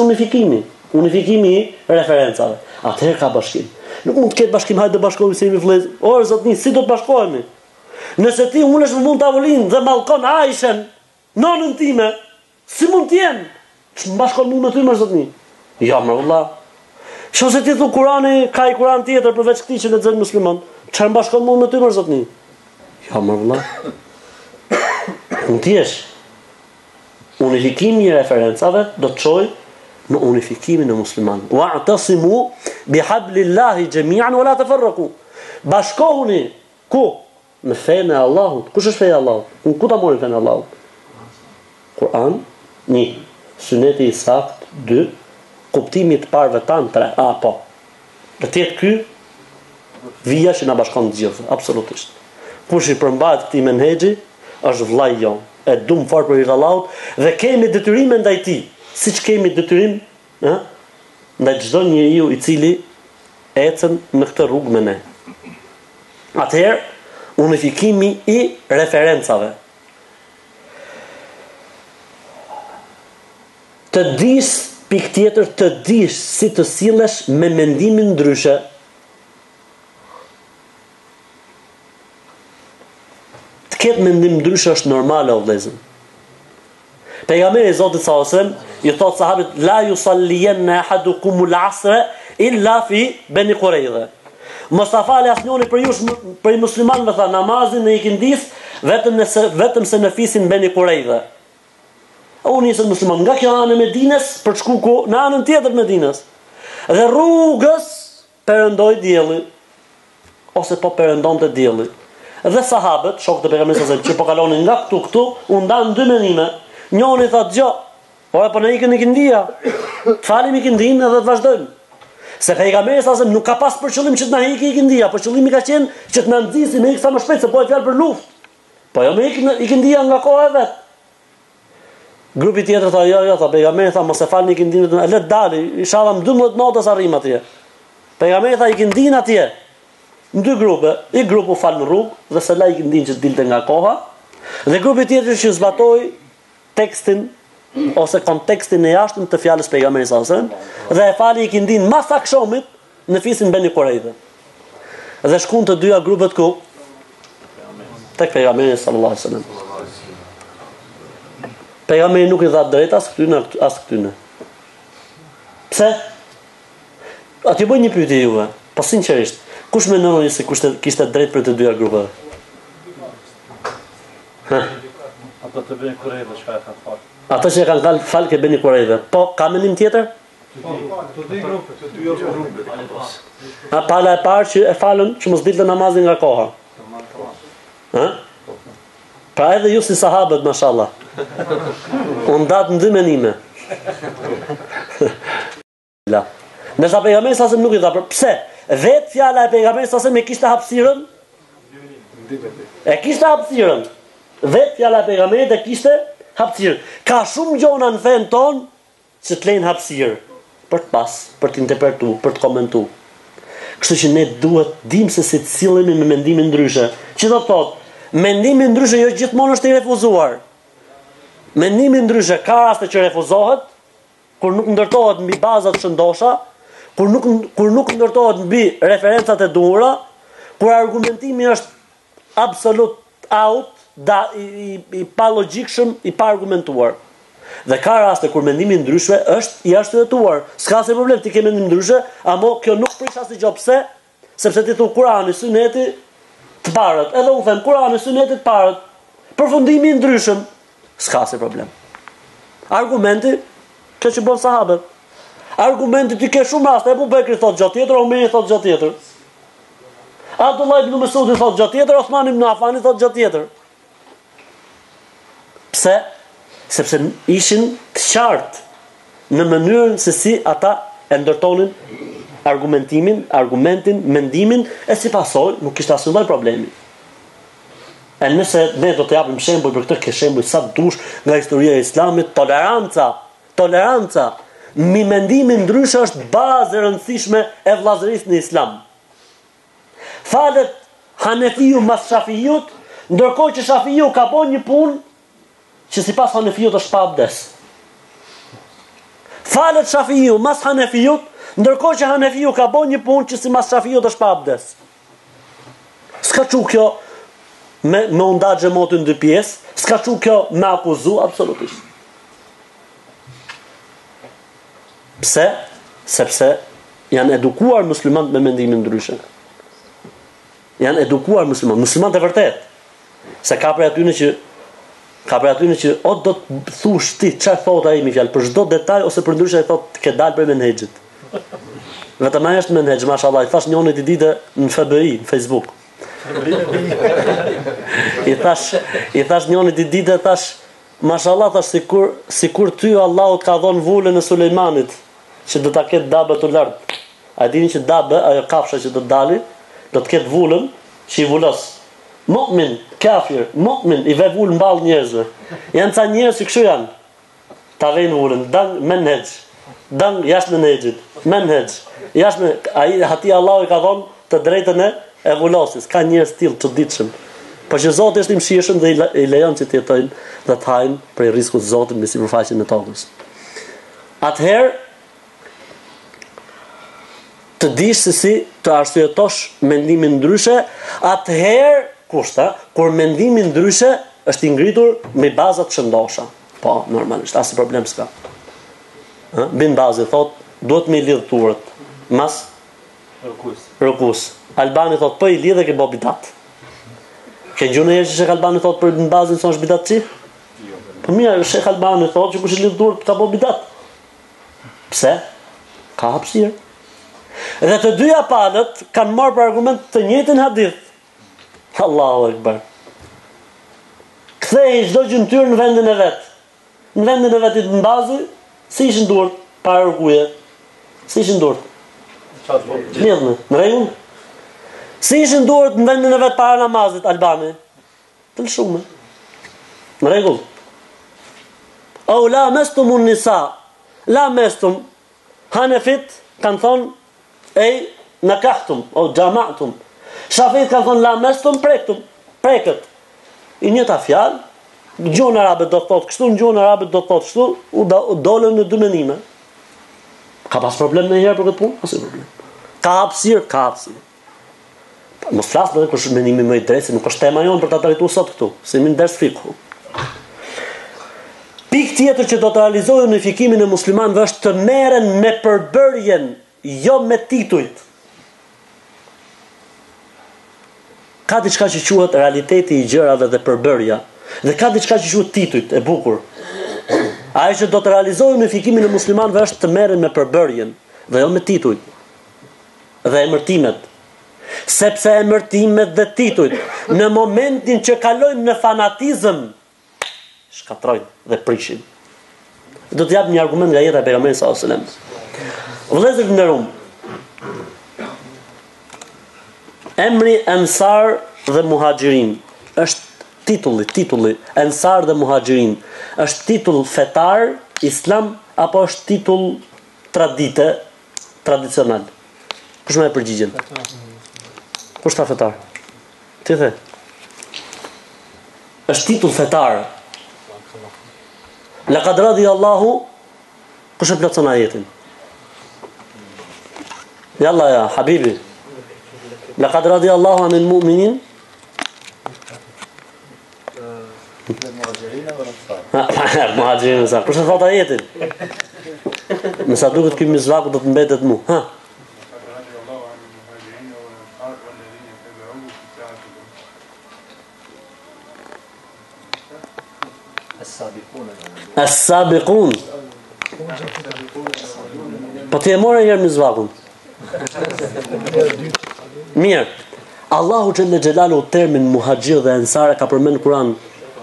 unifikimi i referencave. Atëherë ka bashkim. Nuk mund të ketë bashkim, hajde të bashkohemi si vëllezër. Orë zotni, si do të bashkohemi? Nëse ti ulesh në fund tavolinë dhe mallkon Aishën, nonën time, si mund të jenë? Ç'më bashkon mua me ty më zotni? Ja, më valla. Nëse ti thu Kurani, ka i Kur'an tjetër përveç këtij që lexojnë musliman, çfarë bashkon mua me ty më zotni? Ja, më valla. Mund të jesh. Unifikimi i referencave do të çojë në unifikimin e muslimanëve. Wa'tasimu bihablillahi jami'an wa la tafarraqu. Bashkohuni ku? Në fenë e Allahut. Kush është feja e Allahut? Ku ta morën fenë e Allahut? Kur'an 1, Suneti i saktë 2, kuptimi i të parëve tan 3. Po. Do të jetë ky vija që na bashkon të gjithë, absolutisht. Kush i përmbahet këtij menhexhi është vllai jon. E dum fort për Allahut dhe kemi detyrime ndaj tij. Siç kemi detyrim, ndaj çdo njeriu i cili ecën në këtë rrugë me ne. Atëherë, unifikimi i referencave. Të dish pikë tjetër, të dish si të sillesh me mendimin ndryshe. Të ketë mendim ndryshe është normale o vëllezër. Pejgamberi i Zotit sallallahu alajhi wasallam i thotë sahabët la yusalliyanna ahadukum al-asr illa fi Bani Qurayza. Mos ta falë asnjëri për ju për muslimanëve tha namazin në ikindis vetëm se në fisin Bani Qurayza. Unë nisën musliman nga kjo anë e Medinës për të shkuar në anën tjetër të Medinës. Dhe rrugës perëndoi dielli ose po perëndonte dielli. Dhe sahabët, shokët e pejgamberit sallallahu alajhi wasallam, që po kalonin nga këtu, u ndan dy mendime. Njëri thotë gjë, ora po ne ikën në Kindia. Falim ikindin edhe të vazhdojmë. Se pejgamberi sallallahu alajhi wasallam nuk ka pas për qëllim që të na heqë Kindia, por qëllimi ka qenë që të na nxjisë me sa më shpejt se po e fjalë për luftë. Po jo me Kindia nga koha e vet. Grupi tjetër tha jo, tha pejgamberi tha mos e falni ikindin, le të dali, inshallah në 12 natës arrim atje. Pejgamberi tha ikindin atje. Në dy grupe, i grupu fal në rrugë dhe se la ikindin që dilte nga koha, dhe grupi tjetër që zbatoi tekstin ose kontekstin e jashtëm të fjalës pejgamberit sallallahu alajhi wasallam dhe e fali ikindin mas akşomit në fisin Bani Qurayza. Dhe shkuan të dyja grupet ku? Tek pejgamberi sallallahu alajhi wasallam. Pejgamberi nuk i dha drejt as këtyne. Pse? Aty bëj një pyetje juve, po sinqerisht, kush mendon se kishte drejt për të dyja grupeve? Ato të Bani Qurayza çka e kanë fal. Ata që kanë dalë fal ke Bani Qurayza. Po ka mendim tjetër? Të dy grupet. Pala e parë që e falën që mos dilte namazin nga koha. Pra edhe ju si sahabët, mashallah. Unë datë në dy menime. Nësa pejgamberi sasëm nuk i dha për. Pse? Vetë fjala e pejgamberit sasëm e kishte hapësirën? E kishte hapësirën. Vetë fjala e pejgamberit e kishte hapësirën. Ka shumë gjona në fen ton që të lejnë hapësirë. Për të pas, për të interpretu, për të komentu. Kështu që ne duhet dim se si të sillemi me mendimin ndryshe. Që do të thotë, mendimi ndryshe jo gjithmonë është i refuzuar. Mendimi ndryshe ka raste që refuzohet, kur nuk ndërtohet mbi bazat shëndosha, kur nuk ndërtohet mbi referencat e duhura, kur argumentimi është absolut out, i pa logjikshëm, i pa argumentuar. Dhe ka raste kur mendimi ndryshe është i jashtëtuar. S'ka se problem ti ke mendim ndryshe, amo kjo nuk prish asnjë gjë. Pse? Sepse ti thu Kurani, Suneti të parët. Edhe u them Kurani, Suneti të parët. Përfundimi i ndryshëm. S'ka se problem. Argumenti, kjo që bën sahabët. Argumenti ti ke shumë raste, Ebu Bekri thot gjë tjetër, Omeri thot gjë tjetër. Abdullah ibn Mesudi thot gjë tjetër, Osman ibn Affani thot gjë tjetër. Pse? Sepse ishin të qartë në mënyrën se si ata e ndërtonin argumentin, mendimin, e si pasoj nuk kishte asnjë lloj problemi. E nëse ne do të japim shembuj për këtë, ke shembuj sa dush nga historia e Islamit, toleranca mbi mendimin ndryshe është bazë e rëndësishme e vllazërisë në Islam. Falet Hanefiu mas Shafiut, ndërkohë që Shafiu ka bën një punë që sipas Hanefiut është pa abdes. Falet Shafiu mas Hanefiut, ndërkohë që Hanefiu ka bën një punë që sipas Shafiut është pa abdes. S'ka çu kjo me unda xhamotin në dy pjesë, s'ka çu kjo me akuzu absolutisht. Pse? Sepse janë edukuar muslimanët me mendimin ndryshe. Janë edukuar muslimanët e vërtet. Se ka për atyre që o do të thush ti çfarë thot ai me fjalë për çdo detaj ose për ndryshe ai thot ke dalë për menhexhit. Vetëm ai është menhexh, mashallah, i thash njëri ditë në FBI, në Facebook. I thash njëri ditë thash mashallah, thash sikur ty Allahu ka dhënë vulën e Sulejmanit që do ta ketë dabë të lartë. A dini që dabë, ajo kafsha që do të dali, do të ketë vulën që i vulos. Mu'min, kafir, mu'min i ve vulën mballë njerëzve. Janë ca njerëz që kështu janë. Ta vejnë vulën, dan menhexh. Dan jashtë menhexhit. Menhexh. Jashtë ai hati Allahu i ka dhënë të drejtën e vulosis. Ka njerëz tillë çuditshëm. Po që Zoti është i mëshirshëm dhe i lejon që të jetojnë dhe të hajnë prej rrezikut të Zotit me sipërfaqen e tokës. Atëherë të dish se si të arsyetosh mendimin ndryshe, atëherë kushta, kur mendimi ndryshe është i ngritur me baza të shëndosha. Po, normalisht, asnjë problem s'ka. Bin bazë thot, duhet me lidh turët. Mas rëkus. Albani thot, po i lidhe ke bo bidat. Ke gjune që Shekh Albani thot për në bazën son është bidat qi? Po mirë, Shekh Albani thot që kush i lidh turët ka bo bidat. Pse? Ka hapësirë. Dhe të dyja palët kanë marrë për argument të njëjtin hadith. Allahu Akbar. Kthej çdo gjë në tyrë në vendin e vet. Në vendin e vetit në bazë, si ishin durët para rukuje. Si ishin durët? Lidhme, në rregull? Si ishin durët në vendin e vet para namazit Albani? Të lëshume. Në rregull. O la mestum un nisa. La mestum. Hanefit kanë thonë ej nakahtum o jama'tum. Shafit kanë thonë la mestum prekët. I njëta fjalë, në gjuhën arabe do thotë kështu, në gjuhën arabe do thotë kështu, u dolën në dy mendime. Ka pas problem ndonjëherë për këtë punë? Asnjë problem. Ka hapësirë. Mos flas edhe kush është mendimi më i drejtë, nuk është tema jonë për ta trajtuar sot këtu, se më nders fikhu. Pikë tjetër që do të realizojë unifikimin e muslimanëve është të merren me përbërjen, jo me titujt. Ka diçka që quhet realiteti i gjërave dhe përbërja, dhe ka diçka që quhet titujt e bukur. Ajo që do të realizojë unifikimin e muslimanëve është të merren me përbërjen dhe jo me titujt. Dhe emërtimet. Sepse emërtimet dhe titujt në momentin që kalojnë në fanatizëm shkatrojnë dhe prishin. Do të jap një argument nga jeta e pejgamberit sallallahu alajhi wasallam. Vëllezër të nderuam. Emri Ansar dhe Muhaxhirin është titulli Ansar dhe Muhaxhirin është titull fetar islam apo është titull tradicional? Kush më e përgjigjen? Kush ta fetar? Ti the. Është titull fetar. Laqad radiyallahu kush e plotson ajetin? Yalla ya habibi. Laqad radiyallahu anil mu'minin Muhaxhirin sa. Kush e thot ajetin? Nësa duket ky mizvaku do të mbetet mu. Ha. As-sabiqun. Po ti e morë njërë mizvakun. Mirë. Allahu xhelle xhelalu termin muhaxhir dhe ansar ka përmend në Kur'an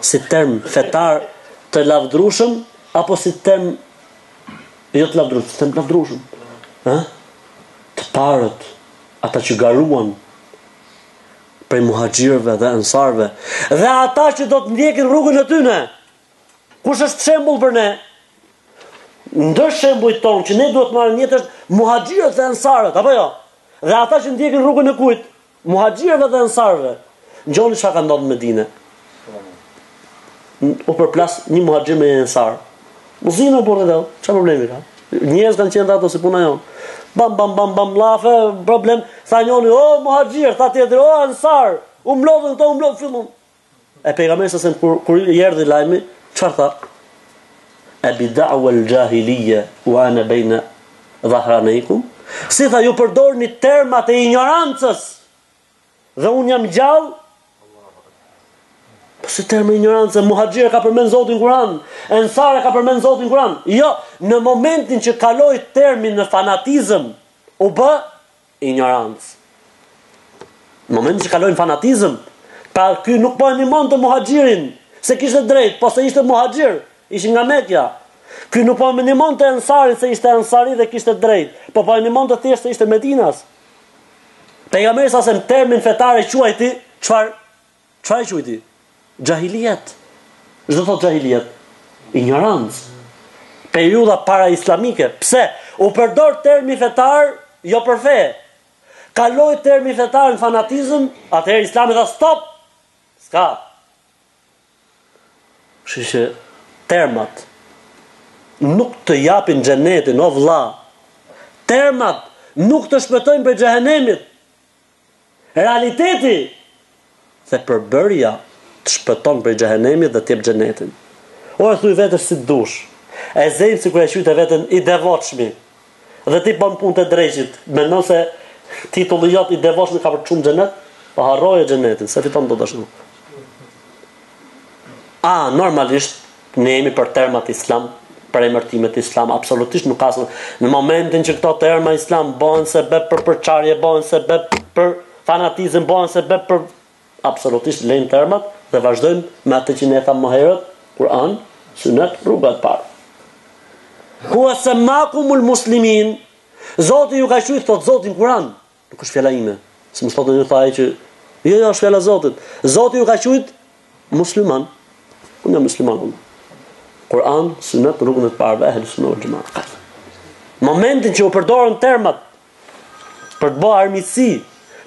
si term fetar të lavdrueshëm apo si term jo të lavdrueshëm, term të lavdrueshëm. Ë? Të parët, ata që garuan prej muhaxhirëve dhe ansarëve dhe ata që do të ndjekin rrugën e tyre. Kush është shembull për ne? Ndër shembujt tonë që ne duhet të marrim jetë është muhaxhirët dhe ansarët, apo jo? Dhe ata që ndjekin rrugën e kujt? Muhaxhirëve dhe ansarëve. Ngjoni çka ka ndodhur në Medinë. u përplas një muhaxhir me një ensar. Muzina por edhe, çfarë problemi ka? Njerëz kanë qenë ato si puna jon. Bam bam bam bam lafe, problem. Tha njëri, "O muhaxhir", tha tjetri, "O ansar". U mlodhën këto, u mlodh fillon. E pejgamberi sa kur i erdhi lajmi, çfarë tha? E bi da'wa al-jahiliya wa ana baina dhahranaykum. Si tha, ju përdorni termat e ignorancës dhe unë jam gjallë. Po si termë ignorancë, muhaxhir ka përmend Zotin Kur'an, ensar ka përmend Zotin Kur'an. Jo, në momentin që kaloi termi në fanatizëm, u bë ignorancë. Në momentin që kaloi në fanatizëm, pa ky nuk po e ndihmon të muhaxhirin, se kishte drejt, po se ishte muhaxhir, ishin nga Mekja. Ky nuk po e ndihmon të ensarin se ishte ensari dhe kishte drejt, po e ndihmon të thjesht se ishte Medinas. Pejgamberi sa se termin fetar e quajti, çfarë quajti? Jahiliet. Çdo thot jahiliet? Ignorancë. Periudha para islamike. Pse? U përdor termi fetar jo për fe. Kaloi termi fetar në fanatizëm, atëherë Islami tha stop. S'ka. Shishë termat nuk të japin xhenetin, o vlla. Termat nuk të shpëtojnë prej xhehenemit. Realiteti se përbërja të shpëton prej xhehenemit dhe të jep xhenetin. Ora thuj vetes si dush. E zejmë si kur e qyte veten i devotshmi. Dhe ti bën punë të drejtit, mendon se titulli jot i devotshmi ka për të çuar xhenet, po harroje xhenetin, se fiton dot ashtu. Normalisht ne jemi për termat islam, për emërtimet islam, absolutisht nuk ka. Në momentin që këto terma islam bëhen sebeb për përçarje, bëhen sebeb për fanatizëm, bëhen sebeb për absolutisht lejnë termat dhe vazhdojmë me atë që ne thamë më herët, Kur'an, Sunet, rruga e parë. Huwa sammakumul muslimin, Zoti ju ka thënë, thot Zoti në Kur'an, nuk është fjala ime. Se më thotë një thaj që jo, është fjala e Zotit. Zoti ju ka thënë musliman. Unë jam musliman. Kur'an, Sunet, rrugën e parë, ehli sunnet wal jamaa. Momentin që u përdoren termat për të bërë armiqësi,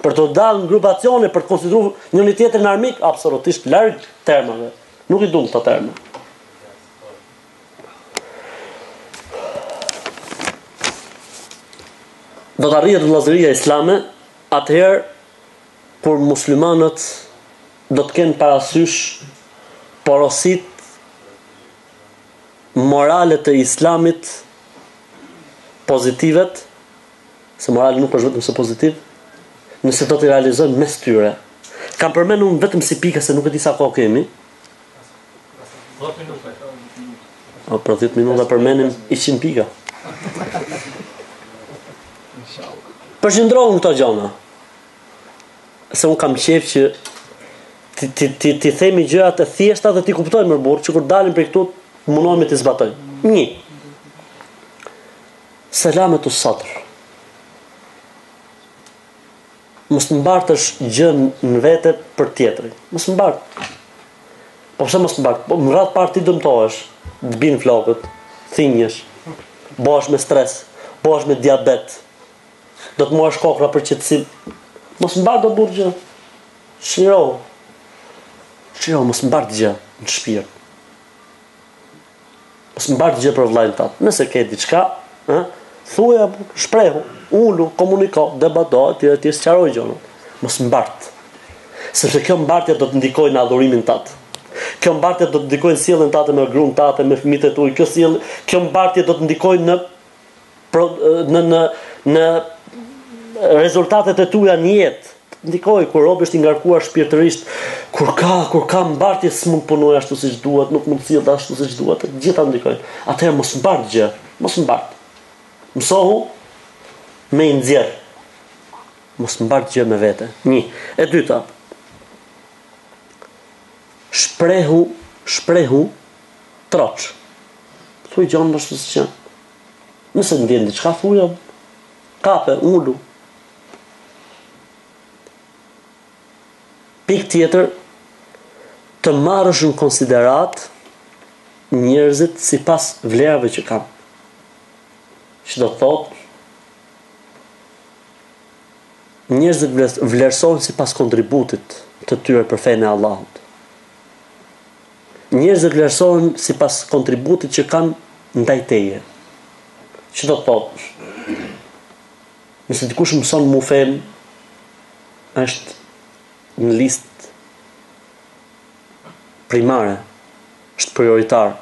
për të dalë në grupacione, për të konsideruar njëri tjetrin armik, absolutisht larg termave. Nuk i duam këto terma. Do të arrihet vëllazëria islame atëherë kur muslimanët do të kenë parasysh porosit morale të islamit pozitivet, se morali nuk është vetëm se pozitiv, nëse do të realizojnë mes tyre. Kam përmendur vetëm si pika se nuk e di sa kohë kemi. 10 minuta. Për 10 minuta përmenim 100 pika. Përqendrohen këto gjëra. Se un kam qejf që ti themi gjërat e thjeshta dhe ti kuptojmë më burr që kur dalim prej këtu mundohemi të zbatojmë. 1. Selamatu sadr. Mos mbartësh gjën në vete për tjetrin. Mos mbart. Po pse mos mbart? Po në radh parë ti dëmtohesh, të bin flokët, thinjesh, bosh me stres, bosh me diabet. Do të marrësh kokra për qetësim. Mos mbart do burr gjë. Shiro, mos mbart gjë në shpirt. Mos mbart gjë për vllajën tat. Nëse ke diçka, thuaj, shprehu, ulu, komuniko, debato, ti sqaroj gjën. Mos mbart. Sepse kjo mbartje do të ndikojë në adhurimin tat. Kjo mbartje do të ndikojë në sjelljen tate me gruan tate, me fëmijët e tuaj. Kjo mbartje do të ndikojë në rezultatet e tua në jetë. Ndikoj kur robi është i ngarkuar shpirtërisht, kur ka mbartje s'mund punoj ashtu siç duhet, nuk mund të sjell ashtu siç duhet, të gjitha ndikojnë. Atëherë mos mbart gjë, mos mbart. Mësohu me i nxjerr. Mos mbart gjë me vete. 1. E dyta. Shprehu troç. Thuaj gjën më ashtu siç janë. Nëse ndjen diçka thuaj, kape, ulu. Pikë tjetër, të marrësh në konsiderat njerëzit sipas vlerave që kanë. Që do të thotë, njerëzit vlerësohen sipas kontributit të tyre për fenë e Allahut. Njerëzit vlerësohen sipas kontributit që kanë ndaj teje. Që do të thotë? Nëse dikush mëson mu fen, është në listë primare, është prioritar.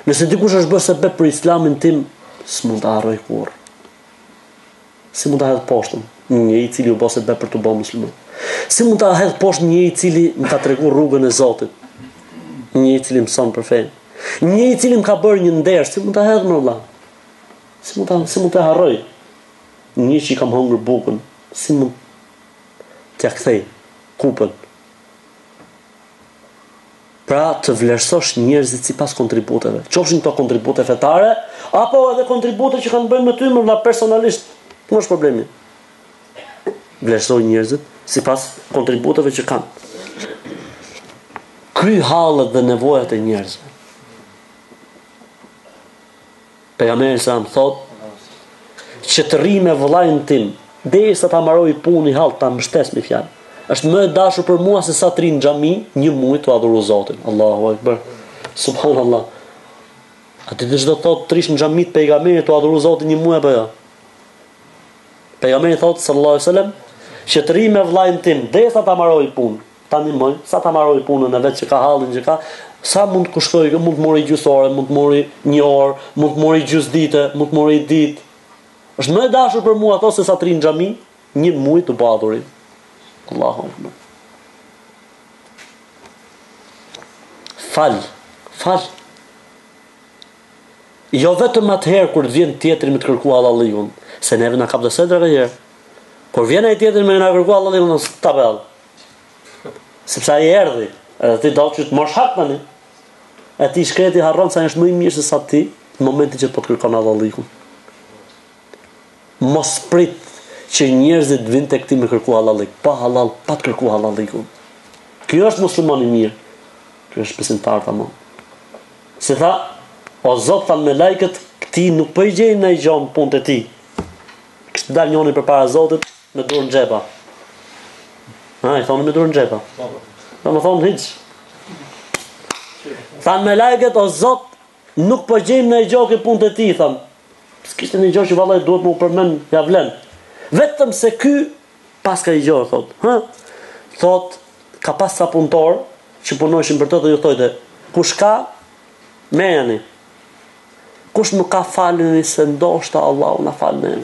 Nëse dikush është bërë sebeb për islamin tim, s'mund të harroj kurrë. Si mund ta hedh poshtën një i cili u bë sebeb për të bërë musliman? Si mund ta hedh poshtë një i cili më ka treguar rrugën e Zotit? Një i cili mëson për fen. Një i cili më ka bërë një nder, si mund ta hedh më valla? Si mund ta harroj? Një që i kam hongër bukën, si mund t'ja kthej kupën? Pra të vlerësosh njerëzit sipas kontributeve. Qofshin këto kontribute fetare, apo edhe kontribute që kanë bënë me ty më personalisht. Nuk është problemi. Vlerësoj njerëzit sipas kontributeve që kanë. Kry hallet dhe nevojat e njerëzve. Pejgamberi sa më thot që të rri me vëllain tim, derisa ta mbaroj punë i hallt ta mbështes me fjalë. Është më e dashur për mua se sa të ri në xhami një muaj të adhuru Zotin. Allahu Akbar. Subhanallah. A ti do të thotë trish në xhamit pejgamberit të adhuru Zotin një muaj apo jo? Pejgamberi thotë sallallahu alaihi wasallam që të rri me vllain tim derisa ta mbaroj punë. Ta ndihmoj, sa ta mbaroj punën e vet që ka hallin që ka, sa mund të kushtoj, mund të mori gjysore, mund të mori një orë, mund të mori gjysdite, mund të mori ditë. Është më e dashur për mua ato se sa të ri në xhami një muaj të bëj adhurim. Allahu Akbar. Fal. Jo vetëm atëherë kur vjen tjetri me të kërkuar Allahun, se neve na kap të sedra herë. Kur vjen ai tjetri me na kërkuar Allahun, na tabell. Sepse ai erdhi, edhe ti do të mosh hak tani. E ti shkreti harron se është më i mirë se sa ti në momentin që po të kërkon Allahun. Mos prit që njerëzit vinë tek ti me kërkuar Allahun, pa halal, pa të kërkuar Allahun. Ky është musliman i mirë. Ky është besimtar tamam. Se tha, o Zot than me lajket, ti nuk po i gjejnë në gjë në punët e ti. Kështë dal njëri përpara Zotit me dorë në xhepa. I thonë me dorë në xhepa. Do më thonë hiç. Than me lajket, o Zot, nuk po gjejmë në gjë në punët e ti, than. S'kishte një gjë që vallai duhet më përmend, ja vlen. Vetëm se ky pas ka i gjë, thot. Thot, ka pas sa punëtor që punojshin për të dhe ju thojte, kush ka, merrni. Kush nuk ka faleni se ndoshta Allahu na fal ne.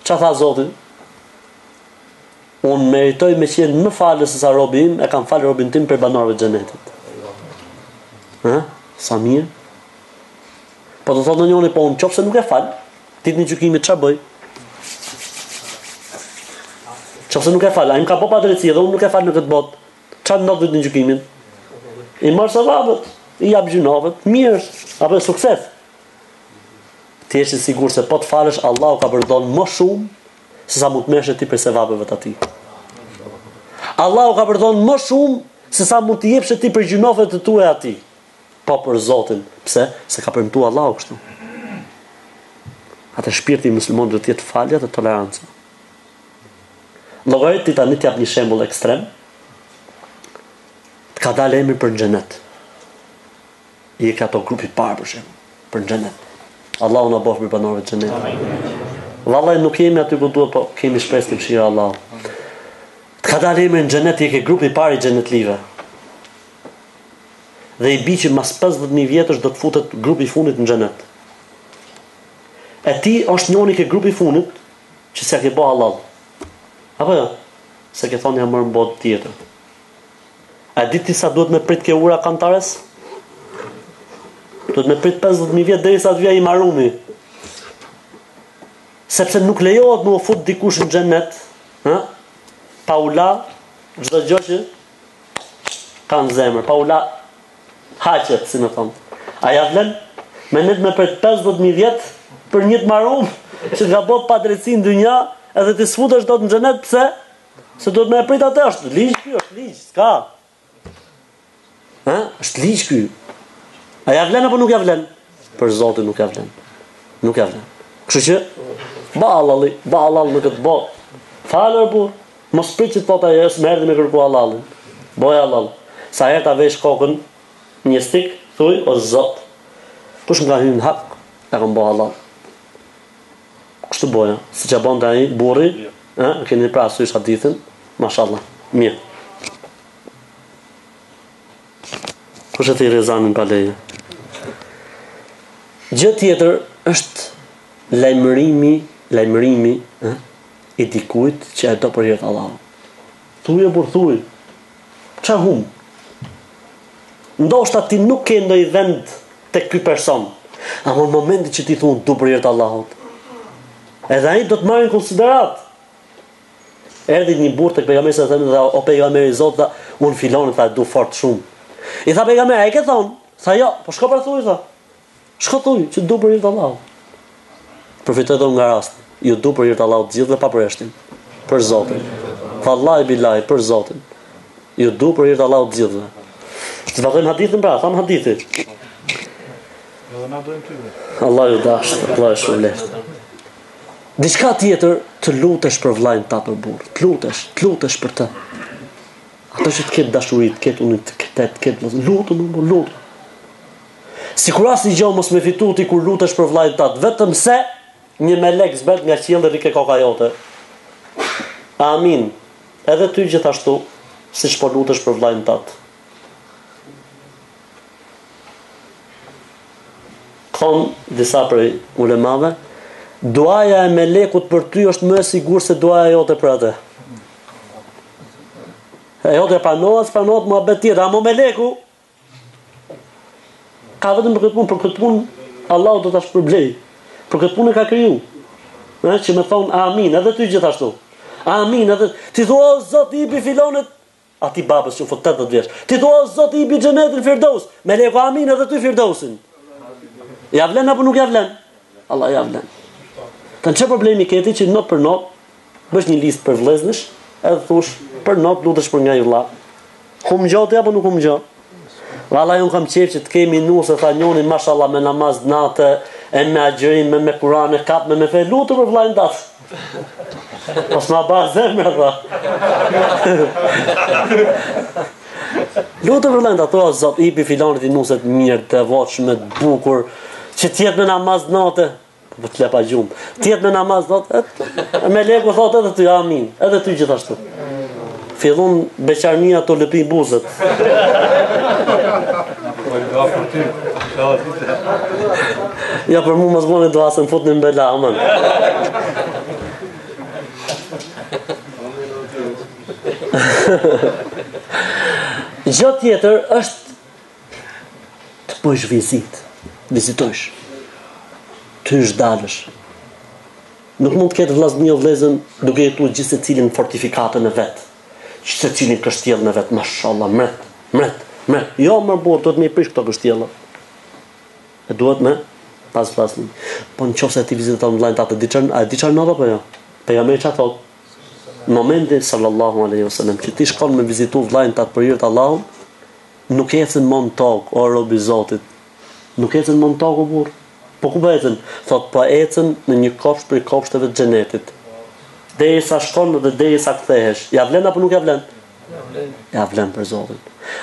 Çfarë tha Zoti? Unë meritoj me qenë më falës se sa robi im, e kam falë robin tim për banorëve të xhenetit. Sa mirë. Po të thotë në njëri, po unë qofse nuk e falë, ditë një gjykimit ç'a bëj? Qofse nuk e falë, ai më ka po pa drejtësi dhe unë nuk e falë në këtë botë. Ç'a ndodh ditë një gjykimit? I marr savabët, i jap gjunavet, mirë, apo sukses. Ti je i sigurt se po të falësh, Allahu ka përdorur më shumë se sa mund të merresh ti për sevapeve të tij. Allahu ka përdorur më shumë se sa mund të jepsh ti për gjunavet të tua atij. Po për Zotin, pse? Se ka premtuar Allahu kështu. Atë shpirti i muslimonit do të jetë falja dhe toleranca. Llogarit ti tani t'jap një shembull ekstrem. Të ka dalë emri për në xhenet. I ka ato grupi parë për shembull, për në xhenet. Allahu na bëf për banorëve të xhenetit. Vallai nuk jemi aty ku duhet, po kemi shpresë të mëshira Allahu. Të ka dalë emri në xhenet, i ke grupi i parë i xhenetlive. Dhe i bi që mas 50.000 vjetësh do të futet grupi i fundit në xhenet. E ti është njëri ke grupi i fundit që s'ja ke bë halal. Apo jo? Se ke thonë jam marrë në botë tjetër. A di ti sa duhet me prit ke ura kantares? Duhet me prit 50.000 vjet derisa të vijë i marrumi. Sepse nuk lejohet më u fut dikush në xhenet, pa ula çdo gjë që ka në zemër, pa ula haqet, si më thonë. A ja vlen? Me net me për 50.000 vjet për një të marum që nga bot pa drejtësi në dynja edhe të sfutesh do të në xhenet, pse? Se do të me prit atë, është ligj ky, është ligj, s'ka. Është ligj ky. A ja vlen apo nuk ja vlen? Për Zotin nuk ja vlen. Nuk ja vlen. Kështu që ba halal në këtë botë. Falër bu, mos prit që të thot ajo, s'më erdhi me kërku halalin. Boj halal. Sa herë ta vesh kokën një stik, thuj o Zot. Kush nga hyn hak, e kam bëu halal. Kështu boja, siç e bën ai burri, keni parasysh hadithin, mashallah. Mirë. Kush e thirrë zanin pa leje? Gjë tjetër është lajmërimi i dikujt që e do për hir të Allahut. Thuaj burr thuaj. Ç'a hum? Ndoshta ti nuk ke ndonjë vend tek ky person, ama në momentin që ti thon du për hir të Allahut, edhe ai do të marrë në konsiderat. Erdhi një burr tek pejgamberi sa thënë, o pejgamberi i Zotit, un filonin tha du fort shumë. I tha pejgamberi, ai ke thon? Tha jo, po shko për thuaj tha. Shko thuaj që du për hir të Allahut. Përfitoj edhe nga rasti. Ju du për hir të Allahut gjithë dhe pa përjashtim. Për Zotin. Vallahi billahi për Zotin. Ju du për hir të Allahut gjithë. Të vazhdojmë hadithin pra, tham hadithi. Edhe na dojmë ty. Allah ju dashur, Allah e shpëlbeft. Diçka tjetër, të lutesh për vllajën ta për burr. Të lutesh për të. Ato që të ketë dashuri, të ketë unitet, të ketë lutem. Sikur asnjë gjë mos më fitu ti kur lutesh për vllajën tat, vetëm se një melek zbret nga qielli rike koka jote. Amin. Edhe ty gjithashtu, siç po lutesh për vllajën tat. Kon disa prej ulemave, duaja e melekut për ty është më e sigurt se duaja jote për atë. E jote pranohet muhabet tjetër, ama meleku ka vetëm për këtë punë, Allahu do ta shpërblej. Për këtë punë ka kriju. Që më thon amin, edhe ty gjithashtu. Amin, edhe ti thua Zot i bi filonet, aty babës që fut 80 vjeç. Ti thua Zot i bi xhenetin Firdaus, meleku amin edhe ty Firdausin. Ja vlen apo nuk ja vlen? Allah ja vlen. Kanë çfarë problemi keti që not për not bësh një listë për vëllezësh, edhe thosh për not lutesh për nga vëlla. Hum gjote apo nuk hum gjote? Valla unë kam qef që të kemi nusë, tha njoni, mashallah, me namaz natë, e me agjerim, me Kur'an, e kap, me fe, lutë për vlajnë datë. Pas ma ba zemre, tha. Lutë për vlajnë datë, o, zot, i pi filanit i nuset mirë, të voqme, të bukur, që tjetë me namaz natë, po të lepa gjumë, tjetë me namaz natë, me leku thot edhe ty, amin, edhe ty gjithashtu. Fillon beqarnia të lëpi buzët. Ja, për mu mos bëni dua se më fut në mbela, aman. Gjë tjetër është të bësh vizitojsh. Të hysh dalësh. Nuk mund të ketë vllaznia o vëllezën duke jetuar gjithë secilin në fortifikatën e vet. Që secilin kështjellën e vet, mashallah, mret. Jo më burr, duhet me i prish këto kështjella. E duhet me pas flasni. Po nëse ti viziton vllajën tatë, a di çfarë ndodh apo jo? Pejgamberi çfarë thot? Në momentin sallallahu alaihi wasallam që ti shkon me vizitu vllajën tatë për hir të Allahut, nuk ecën më në tokë o rob i Zotit. Nuk ecën më në tokë o burr. Po ku ecën? Thot po ecën në një kopsht prej kopshteve të xhenetit. Derisa shkon dhe derisa kthehesh. Ja vlen apo nuk ja vlen? Ja vlen për Zotin.